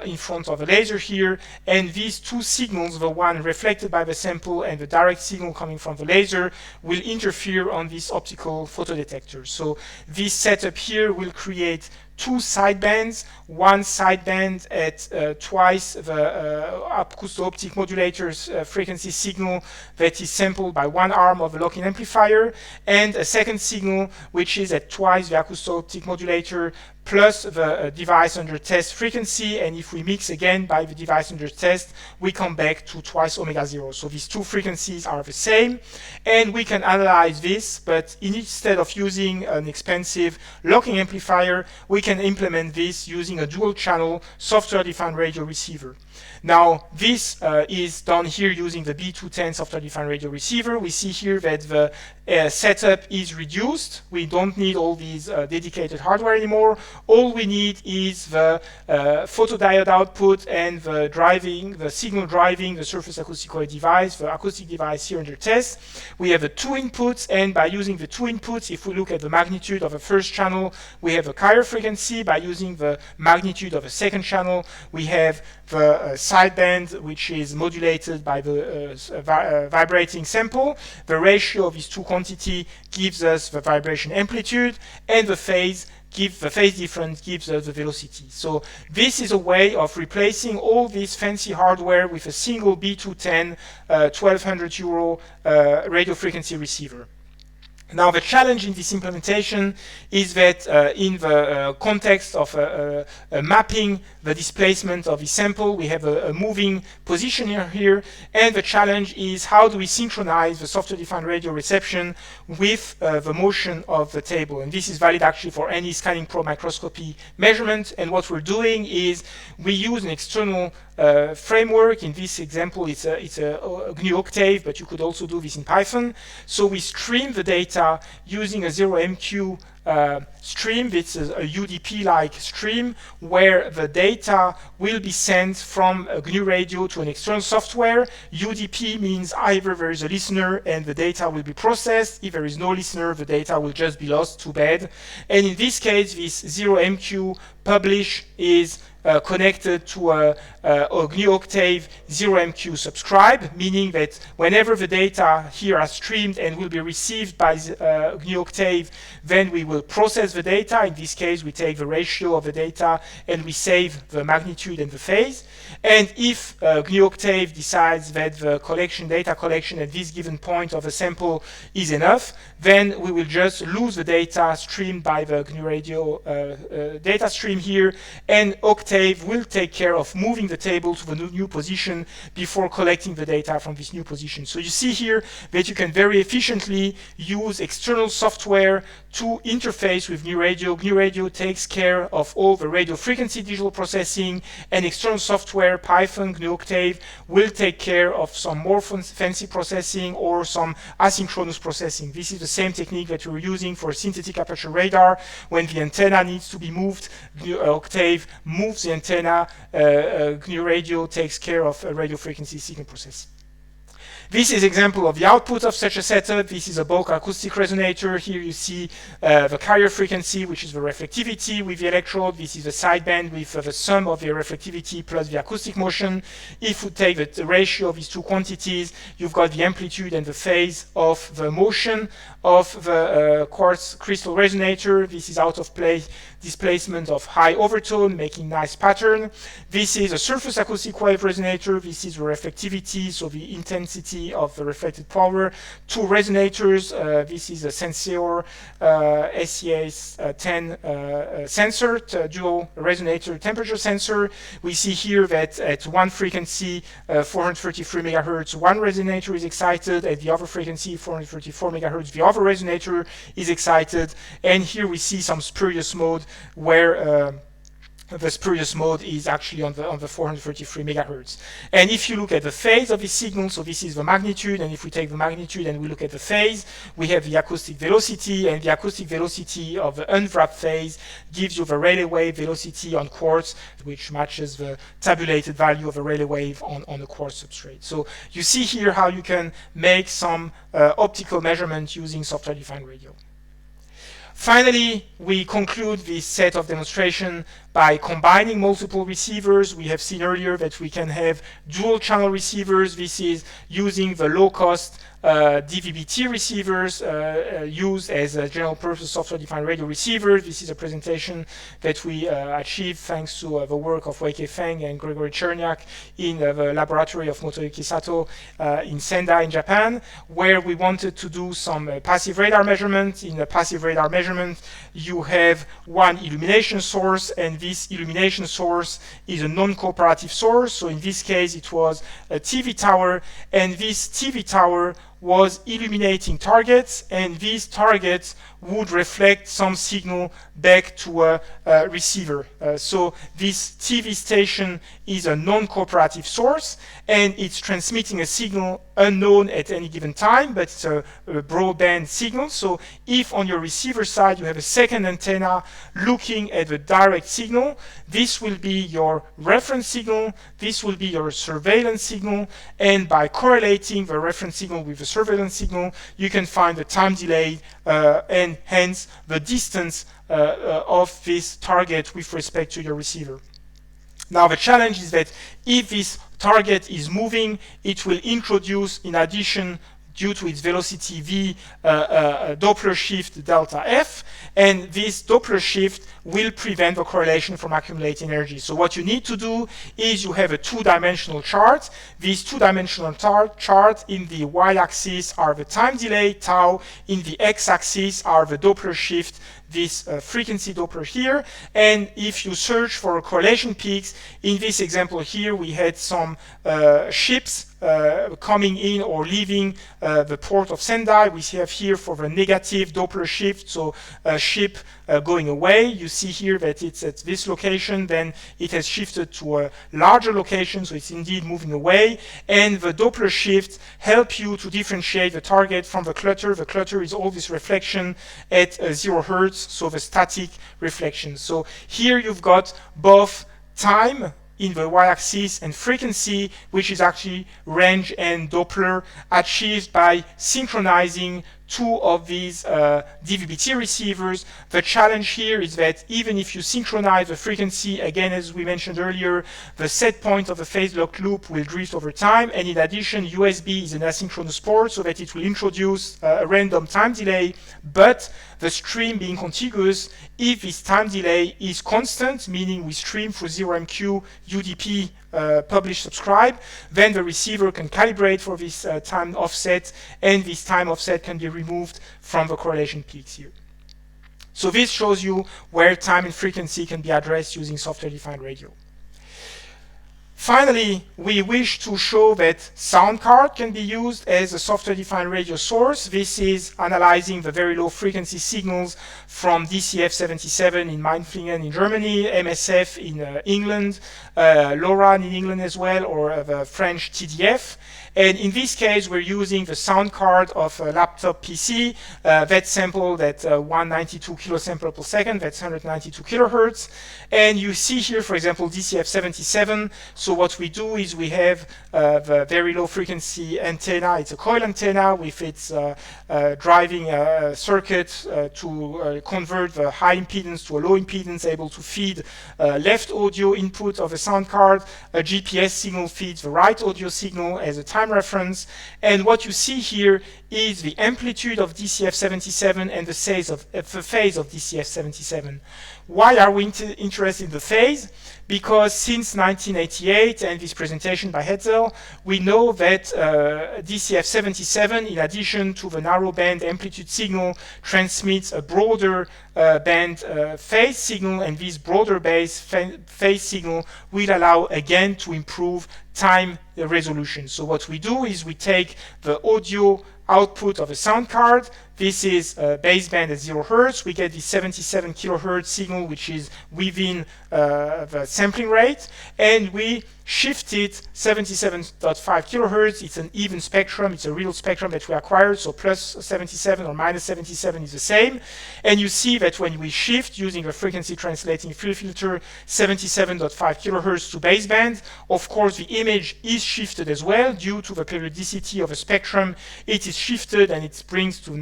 in front of the laser here. And these two signals, the one reflected by the sample and the direct signal coming from the laser, will interfere on this optical photodetector. So this setup here will create two sidebands, one sideband at twice the acousto-optic modulator's frequency signal that is sampled by one arm of the lock-in amplifier, and a second signal which is at twice the acousto-optic modulator plus the device under test frequency. And if we mix again by the device under test, we come back to twice omega 0. So these two frequencies are the same, and we can analyze this, but instead of using an expensive locking amplifier, we can implement this using a dual channel software-defined radio receiver. Now, this is done here using the B210 software-defined radio receiver. We see here that the setup is reduced. We don't need all these dedicated hardware anymore. All we need is the photodiode output and the signal driving the surface acoustic wave device, the acoustic device here under test. We have the two inputs, and by using the two inputs, if we look at the magnitude of the first channel, we have a carrier frequency. By using the magnitude of the second channel, we have the sideband, which is modulated by the vibrating sample. The ratio of these two quantities gives us the vibration amplitude, and the phase difference gives us the velocity. So this is a way of replacing all this fancy hardware with a single B210 1200 euro radio frequency receiver. Now, the challenge in this implementation is that in the context of mapping the displacement of the sample, we have a moving position here, and the challenge is how do we synchronize the software-defined radio reception with the motion of the table. And this is valid actually for any scanning probe microscopy measurement. And what we're doing is we use an external framework. In this example, it's a GNU Octave, but you could also do this in Python. So we stream the data using a 0MQ stream. It's a UDP-like stream where the data will be sent from a GNU Radio to an external software. UDP means either there is a listener and the data will be processed. If there is no listener, the data will just be lost. Too bad. And in this case, this 0MQ publish is connected to a GNU Octave 0MQ subscribe, meaning that whenever the data here are streamed and will be received by GNU Octave, then we will process the data. In this case, we take the ratio of the data and we save the magnitude and the phase. And if GNU Octave decides that the data collection at this given point of a sample is enough, then we will just lose the data streamed by the GNU Radio data stream here, and Octave will take care of moving the table to the new position before collecting the data from this new position. So you see here that you can very efficiently use external software to interface with GNU Radio. GNU Radio takes care of all the radio frequency digital processing, and external software, Python, GNU Octave, will take care of some more fancy processing or some asynchronous processing. This is the same technique that we were using for synthetic aperture radar. When the antenna needs to be moved, GNU Octave moves the antenna. GNU Radio takes care of radio frequency signal processing. This is an example of the output of such a setup. This is a bulk acoustic resonator. Here you see the carrier frequency, which is the reflectivity with the electrode. This is the sideband with the sum of the reflectivity plus the acoustic motion. If you take the ratio of these two quantities, you've got the amplitude and the phase of the motion of the quartz crystal resonator. This is out of place displacement of high overtone, making nice pattern. This is a surface acoustic wave resonator. This is the reflectivity, so the intensity dB of the reflected power, 2 resonators. This is a Sensor SES10 sensor, dual resonator temperature sensor. We see here that at one frequency, 433 megahertz, one resonator is excited. At the other frequency, 434 megahertz, the other resonator is excited. And here we see some spurious mode where the spurious mode is actually on the 433 megahertz. And if you look at the phase of this signal, so this is the magnitude, and if we take the magnitude and we look at the phase, we have the acoustic velocity, and the acoustic velocity of the unwrapped phase gives you the Rayleigh wave velocity on quartz, which matches the tabulated value of the Rayleigh wave on a quartz substrate. So you see here how you can make some optical measurements using software-defined radio. Finally, we conclude this set of demonstration by combining multiple receivers. We have seen earlier that we can have dual channel receivers. This is using the low-cost DVB-T receivers used as a general purpose software-defined radio receiver. This is a presentation that we achieved thanks to the work of Weike Feng and Gregory Cherniak in the laboratory of Motoyuki Sato in Sendai in Japan, where we wanted to do some passive radar measurement. In the passive radar measurement, you have one illumination source, and this illumination source is a non-cooperative source. So in this case, it was a TV tower, and this TV tower was illuminating targets, and these targets would reflect some signal back to a receiver. So this TV station is a non-cooperative source, and it's transmitting a signal unknown at any given time, but it's a broadband signal. So if on your receiver side you have a second antenna looking at the direct signal, this will be your reference signal, this will be your surveillance signal, and by correlating the reference signal with the surveillance signal, you can find the time delay and hence the distance of this target with respect to your receiver. Now the challenge is that if this target is moving, it will introduce, in addition, due to its velocity v, Doppler shift delta f, and this Doppler shift will prevent the correlation from accumulating energy. So what you need to do is you have a two-dimensional chart. These two-dimensional chart in the y-axis are the time delay, tau, in the x-axis are the Doppler shift, this frequency Doppler here, and if you search for correlation peaks, in this example here we had some ships coming in or leaving the port of Sendai. We have here for the negative Doppler shift, so a ship going away. You see here that it's at this location, then it has shifted to a larger location, so it's indeed moving away. And the Doppler shift help you to differentiate the target from the clutter. The clutter is all this reflection at 0 hertz, so the static reflection. So here you've got both time in the y-axis and frequency, which is actually range and Doppler, achieved by synchronizing two of these DVB-T receivers. The challenge here is that even if you synchronize the frequency, again, as we mentioned earlier, the set point of the phase lock loop will drift over time, and in addition, USB is an asynchronous port, so that it will introduce a random time delay, but the stream being contiguous, if this time delay is constant, meaning we stream through 0MQ UDP publish subscribe, then the receiver can calibrate for this time offset, and this time offset can be removed from the correlation peaks here. So this shows you where time and frequency can be addressed using software-defined radio. Finally, we wish to show that sound card can be used as a software-defined radio source. This is analyzing the very low frequency signals from DCF-77 in Mainflingen in Germany, MSF in England, LoRa in England as well, or the French TDF. And in this case, we're using the sound card of a laptop PC that's sampled at 192 kilosample per second, that's 192 kilohertz. And you see here, for example, DCF-77. So what we do is we have the very low frequency antenna. It's a coil antenna with its driving circuit to convert the high impedance to a low impedance, able to feed left audio input of a sound card. A GPS signal feeds the right audio signal as a time reference. And what you see here is the amplitude of DCF-77 and the phase of DCF-77. Why are we interested in the phase? because since 1988 and this presentation by Hetzel, we know that DCF77, in addition to the narrow band amplitude signal, transmits a broader band phase signal, and this broader base phase signal will allow again to improve time resolution. So what we do is we take the audio output of a sound card. This is baseband at 0 Hertz. We get the 77 kilohertz signal, which is within the sampling rate, and we shift it 77.5 kilohertz. It's an even spectrum. It's a real spectrum that we acquired, so plus 77 or minus 77 is the same. And you see that when we shift using a frequency translating field filter 77.5 kilohertz to baseband, of course the image is shifted as well due to the periodicity of a spectrum. It is shifted and it brings to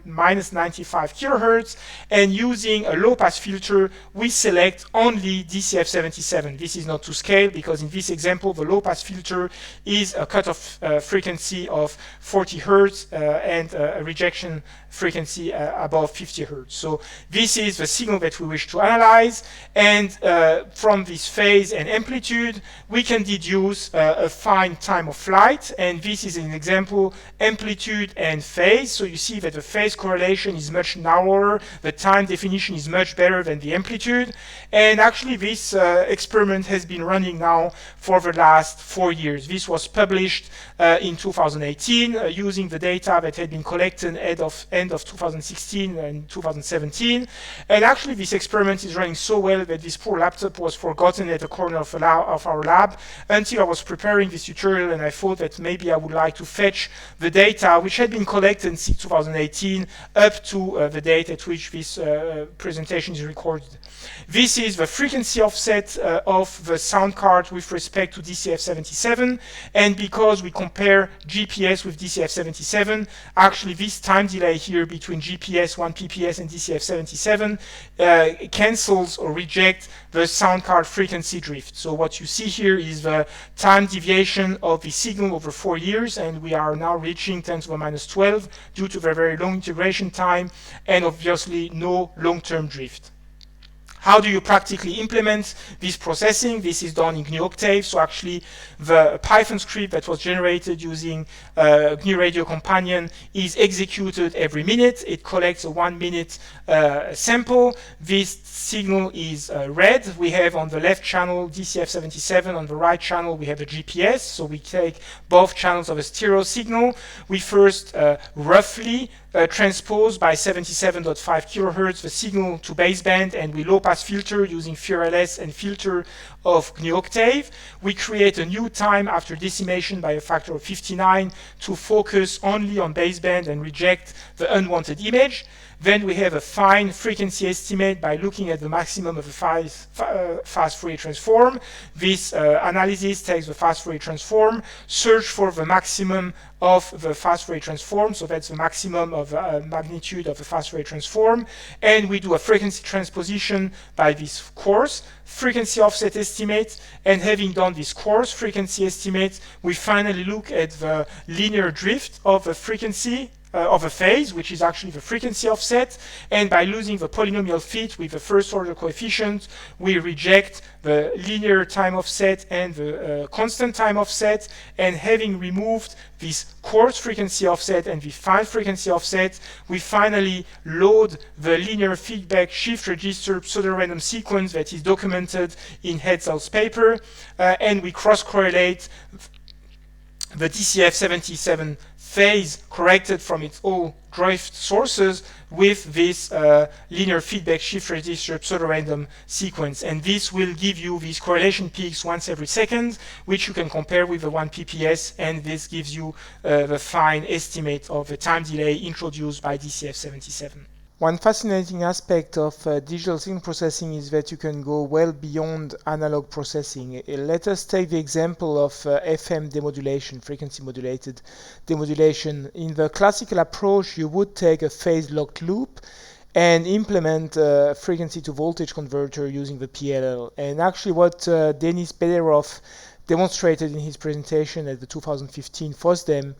minus 95 kilohertz. And using a low pass filter, we select only DCF77. This is not to scale because in this example, the low pass filter is a cutoff frequency of 40 hertz and a rejection frequency above 50 hertz. So this is the signal that we wish to analyze, and from this phase and amplitude, we can deduce a fine time of flight, and this is an example, amplitude and phase. So you see that the phase correlation is much narrower, the time definition is much better than the amplitude, and actually this experiment has been running now for the last 4 years. This was published in 2018 using the data that had been collected end of 2016 and 2017. And actually this experiment is running so well that this poor laptop was forgotten at the corner of our lab until I was preparing this tutorial, and I thought that maybe I would like to fetch the data which had been collected since 2018 up to the date at which this presentation is recorded. This is the frequency offset of the sound card with respect to DCF77, and because we compare GPS with DCF77, actually this time delay here between GPS 1 PPS and DCF77 cancels or rejects the sound card frequency drift. So what you see here is the time deviation of the signal over 4 years, and we are now reaching 10 to the minus 12 due to the very long integration time and obviously no long-term drift. How do you practically implement this processing? This is done in GNU Octave. So actually the Python script that was generated using GNU Radio Companion is executed every minute. It collects a 1 minute sample. This signal is read. We have on the left channel DCF77, on the right channel we have the GPS. So we take both channels of a stereo signal. We first roughly transpose by 77.5 kilohertz the signal to baseband, and we low pass filter using FearLS and filter of GNU Octave. We create a new time after decimation by a factor of 59 to focus only on baseband and reject the unwanted image. Then we have a fine frequency estimate by looking at the maximum of the fast Fourier transform. This analysis takes the fast Fourier transform, search for the maximum of the fast Fourier transform, so that's the maximum of magnitude of the fast Fourier transform, and we do a frequency transposition by this coarse frequency offset estimate, and having done this coarse frequency estimate, we finally look at the linear drift of the frequency of a phase, which is actually the frequency offset, and by losing the polynomial fit with the first order coefficient, we reject the linear time offset and the constant time offset, and having removed this coarse frequency offset and the fine frequency offset, we finally load the linear feedback shift register pseudo-random sequence that is documented in Hetzel's paper, and we cross-correlate the DCF77 phase corrected from its all drift sources with this linear feedback shift register pseudo-random sequence. And this will give you these correlation peaks once every second, which you can compare with the 1 PPS, and this gives you the fine estimate of the time delay introduced by DCF77. One fascinating aspect of digital signal processing is that you can go well beyond analog processing. Let us take the example of FM demodulation, frequency modulated demodulation. In the classical approach, you would take a phase-locked loop and implement a frequency to voltage converter using the PLL. And actually what Denis Bederov demonstrated in his presentation at the 2015 FOSDEM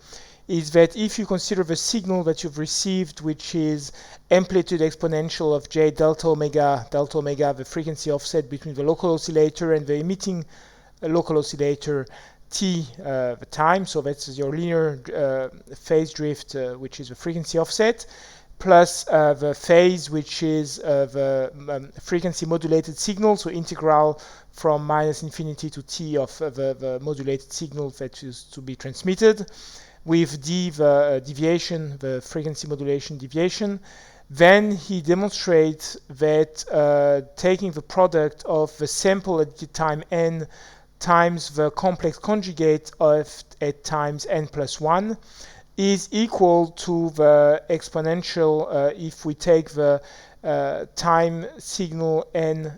is that if you consider the signal that you've received, which is amplitude exponential of j delta omega, the frequency offset between the local oscillator and the emitting local oscillator, t the time, so that's your linear phase drift, which is the frequency offset, plus the phase, which is the frequency modulated signal, so integral from minus infinity to t of the modulated signal that is to be transmitted, with d the deviation, the frequency modulation deviation. Then he demonstrates that taking the product of the sample at the time n times the complex conjugate of at times n plus 1 is equal to the exponential if we take the time signal n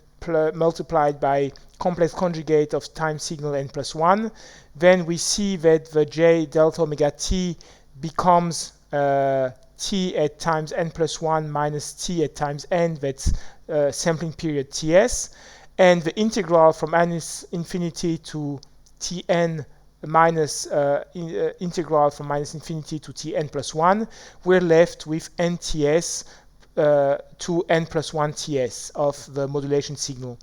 multiplied by complex conjugate of time signal n plus 1. Then we see that the j delta omega t becomes t at times n plus 1 minus t at times n, that's sampling period ts, and the integral from minus infinity to tn minus integral from minus infinity to tn plus 1, we're left with nts to n plus 1 ts of the modulation signal.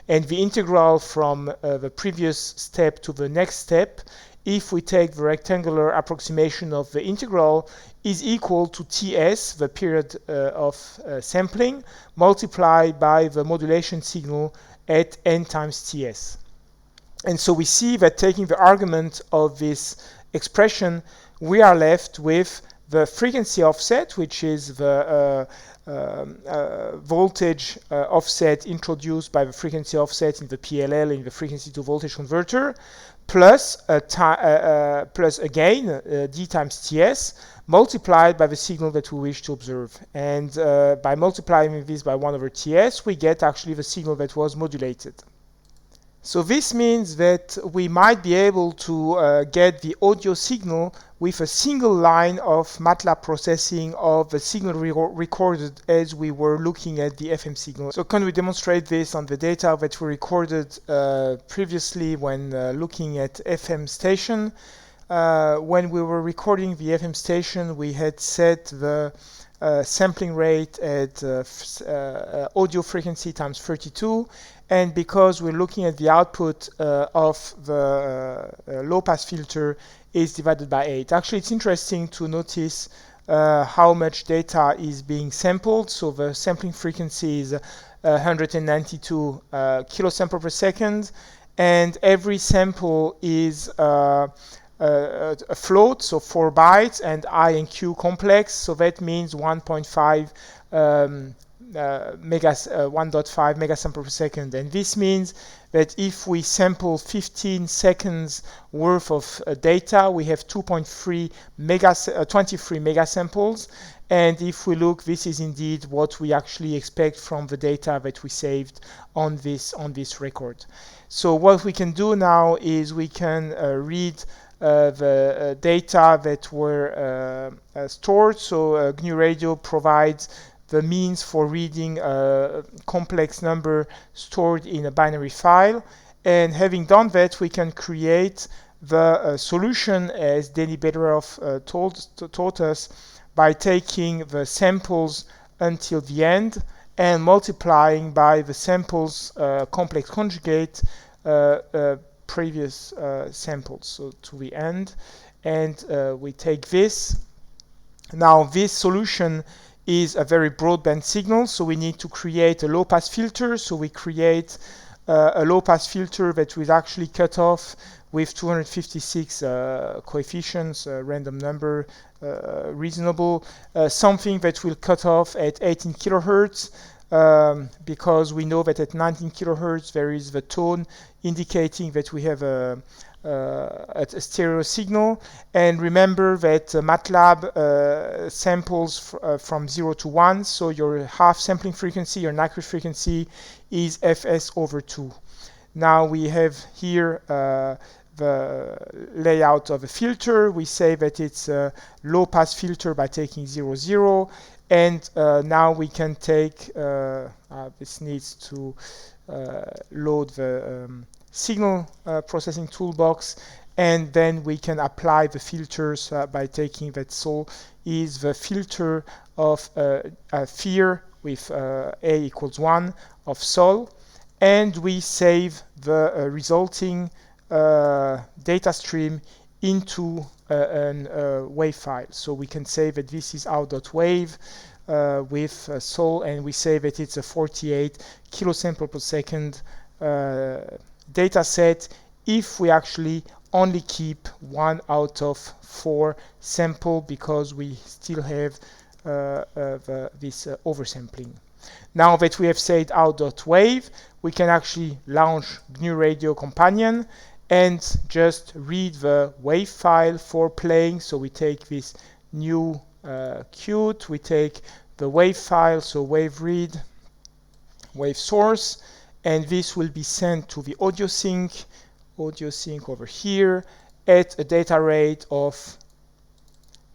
And the integral from the previous step to the next step, if we take the rectangular approximation of the integral, is equal to ts, the period of sampling, multiplied by the modulation signal at n times ts. And so we see that taking the argument of this expression, we are left with the frequency offset, which is the voltage offset introduced by the frequency offset in the PLL in the frequency to voltage converter, plus plus again d times ts multiplied by the signal that we wish to observe. And by multiplying this by 1 over ts, we get actually the signal that was modulated. So this means that we might be able to get the audio signal with a single line of MATLAB processing of the signal recorded as we were looking at the FM signal. So can we demonstrate this on the data that we recorded previously when looking at FM station? When we were recording the FM station, we had set the sampling rate at audio frequency times 32, and because we're looking at the output of the low-pass filter is divided by 8. Actually, it's interesting to notice how much data is being sampled. So the sampling frequency is 192 kilosample per second, and every sample is a float, so 4 bytes, and I and Q complex, so that means 1.5 megasample per second. And this means that if we sample 15 seconds worth of data, we have 23 megasamples. And if we look, this is indeed what we actually expect from the data that we saved on this record. So what we can do now is we can read the data that were stored. So GNU Radio provides the means for reading a complex number stored in a binary file. And having done that, we can create the solution as Danny Bedorov taught us by taking the samples until the end and multiplying by the samples complex conjugate previous samples, so to the end. And we take this. Now this solution is a very broadband signal, so we need to create a low-pass filter. So we create a low-pass filter that will actually cut off with 256 coefficients, random number, reasonable, something that will cut off at 18 kilohertz, because we know that at 19 kilohertz there is the tone indicating that we have a stereo signal. And remember that MATLAB samples from 0 to 1, so your half sampling frequency, your Nyquist frequency, is fs over 2. Now we have here the layout of a filter. We say that it's a low pass filter by taking 0, 0. And now we can take, this needs to load the signal processing toolbox, and then we can apply the filters by taking that sol is the filter of a fear with a equals 1 of sol, and we save the resulting data stream into a wave file. So we can say that this is out.wave with sol, and we say that it's a 48 kilosample per second data set if we actually only keep 1 out of 4 sample, because we still have this oversampling. Now that we have said out.wave, we can actually launch GNU Radio Companion and just read the wave file for playing. So we take this new qt, we take the wave file, so wave read, wave source, and this will be sent to the audio sync over here at a data rate of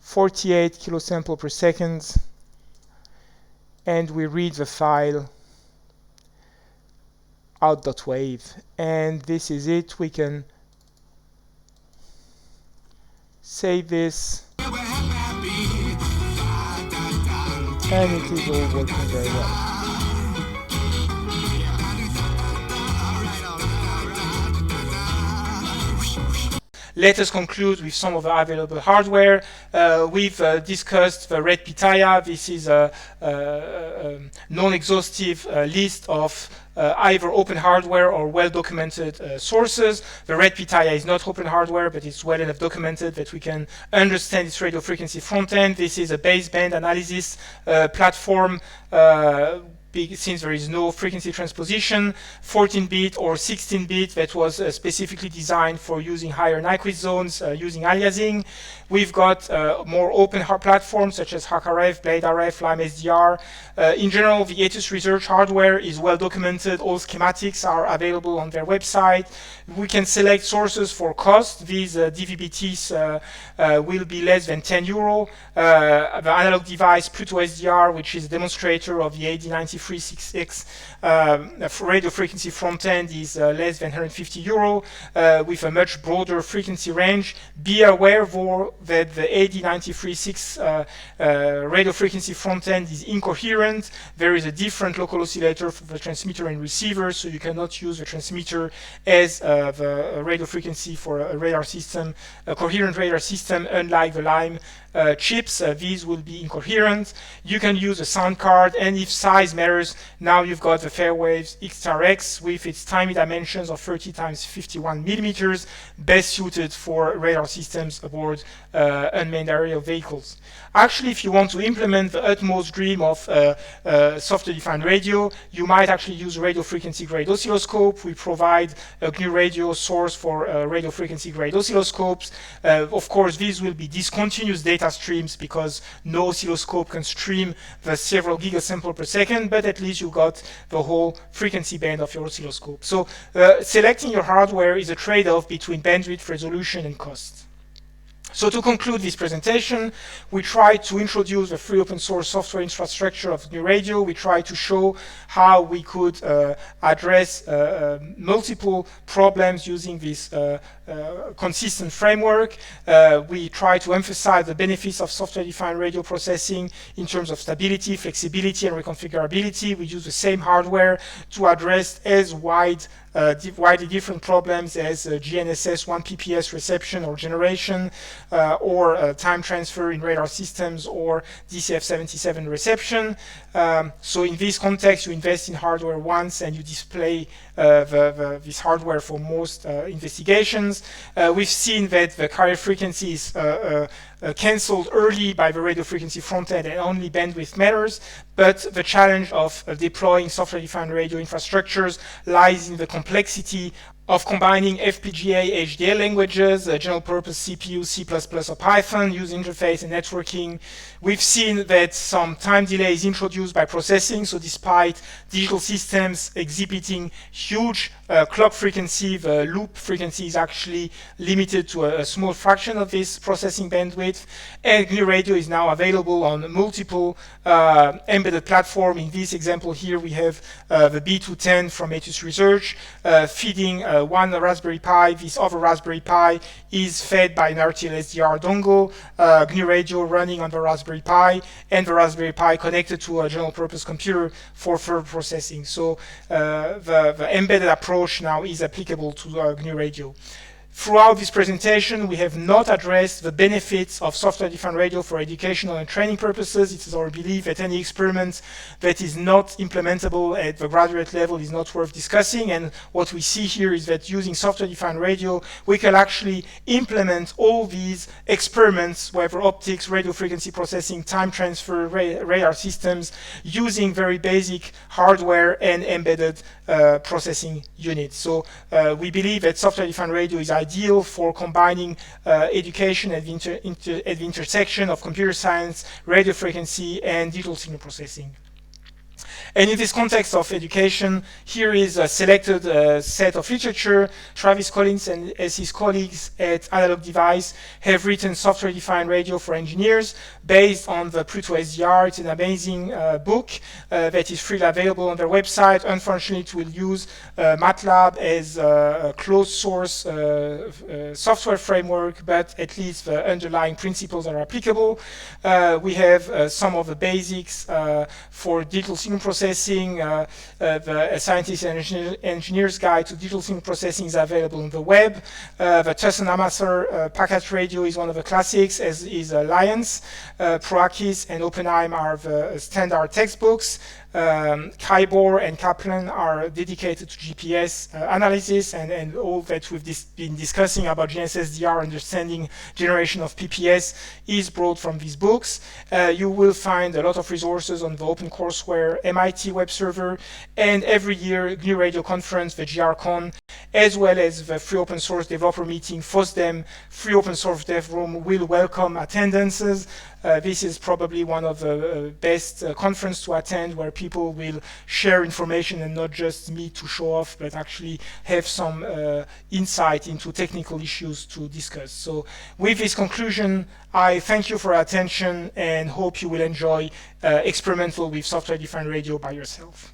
48 kilosample per second, and we read the file out.wave, and this is it. We can save this, and it is all working very well. Let us conclude with some of the available hardware. We've discussed the Red Pitaya. This is a non-exhaustive list of either open hardware or well-documented sources. The Red Pitaya is not open hardware, but it's well enough documented that we can understand its radio frequency front-end. This is a baseband analysis platform. Since there is no frequency transposition, 14-bit or 16-bit that was specifically designed for using higher Nyquist zones using aliasing. We've got more open platforms such as HackRF, BladeRF, LimeSDR. In general, the Ethos Research hardware is well documented. All schematics are available on their website. We can select sources for cost. These DVB-Ts will be less than 10 euro. The analog device Pluto SDR, which is a demonstrator of the AD9366 radio frequency front end, is less than 150 euro with a much broader frequency range. Be aware that the AD9366 radio frequency front end is incoherent. There is a different local oscillator for the transmitter and receiver, so you cannot use the transmitter as the radio frequency for a radar system, a coherent radar system, unlike the Lime chips. These will be incoherent. You can use a sound card, and if size matters, now you've got the Fairwaves XTRX with its tiny dimensions of 30 × 51 millimeters, best suited for radar systems aboard unmanned aerial vehicles. Actually, if you want to implement the utmost dream of software-defined radio, you might actually use radio frequency grade oscilloscope. We provide a GNU Radio source for radio frequency grade oscilloscopes. Of course, these will be discontinuous data streams because no oscilloscope can stream the several gigasample per second, but at least you got the whole frequency band of your oscilloscope. So selecting your hardware is a trade-off between bandwidth, resolution, and cost. So to conclude this presentation, we tried to introduce the free open source software infrastructure of GNU Radio. We tried to show how we could address multiple problems using this consistent framework. We try to emphasize the benefits of software-defined radio processing in terms of stability, flexibility, and reconfigurability. We use the same hardware to address as widely different problems as GNSS 1 PPS reception or generation, or time transfer in radar systems, or DCF77 reception. So in this context, you invest in hardware once and you display this hardware for most investigations. We've seen that the carrier frequency is cancelled early by the radio frequency front end and only bandwidth matters, but the challenge of deploying software-defined radio infrastructures lies in the complexity of combining FPGA HDL languages, general purpose CPU, C++, or Python, user interface, and networking. We've seen that some time delay is introduced by processing, so despite digital systems exhibiting huge clock frequency, the loop frequency is actually limited to a small fraction of this processing bandwidth. And GNU Radio is now available on multiple embedded platforms. In this example here, we have the B210 from Ethos Research feeding one Raspberry Pi. This other Raspberry Pi is fed by an RTL-SDR dongle, GNU Radio running on the Raspberry Pi, and the Raspberry Pi connected to a general purpose computer for further processing. So the embedded approach now is applicable to GNU Radio. Throughout this presentation, we have not addressed the benefits of software-defined radio for educational and training purposes. It is our belief that any experiment that is not implementable at the graduate level is not worth discussing. And what we see here is that using software-defined radio, we can actually implement all these experiments, whether optics, radio frequency processing, time transfer, radar systems, using very basic hardware and embedded processing units. So we believe that software-defined radio is ideal for combining education at the intersection of computer science, radio frequency, and digital signal processing. And in this context of education, here is a selected set of literature. Travis Collins and his colleagues at Analog Device have written Software-Defined Radio for Engineers based on the Pluto SDR. It's an amazing book that is freely available on their website. Unfortunately, it will use MATLAB as a closed source software framework, but at least the underlying principles are applicable. We have some of the basics for digital signal processing. The Scientist and Engineer's Guide to Digital Signal Processing is available on the web. The Tusson Amateur Packet Radio is one of the classics, as is Alliance. Proakis and Oppenheim are the standard textbooks. Kybor and Kaplan are dedicated to GPS analysis, and all that we've been discussing about GNSSDR, understanding generation of PPS, is brought from these books. You will find a lot of resources on the OpenCourseWare MIT web server, and every year GNU Radio Conference, the GRCon, as well as the Free Open Source Developer Meeting, FOSDEM, Free Open Source Dev Room will welcome attendances. This is probably one of the best conferences to attend, where people will share information and not just meet to show off, but actually have some insight into technical issues to discuss. So with this conclusion, I thank you for your attention and hope you will enjoy experimental with software-defined radio by yourself.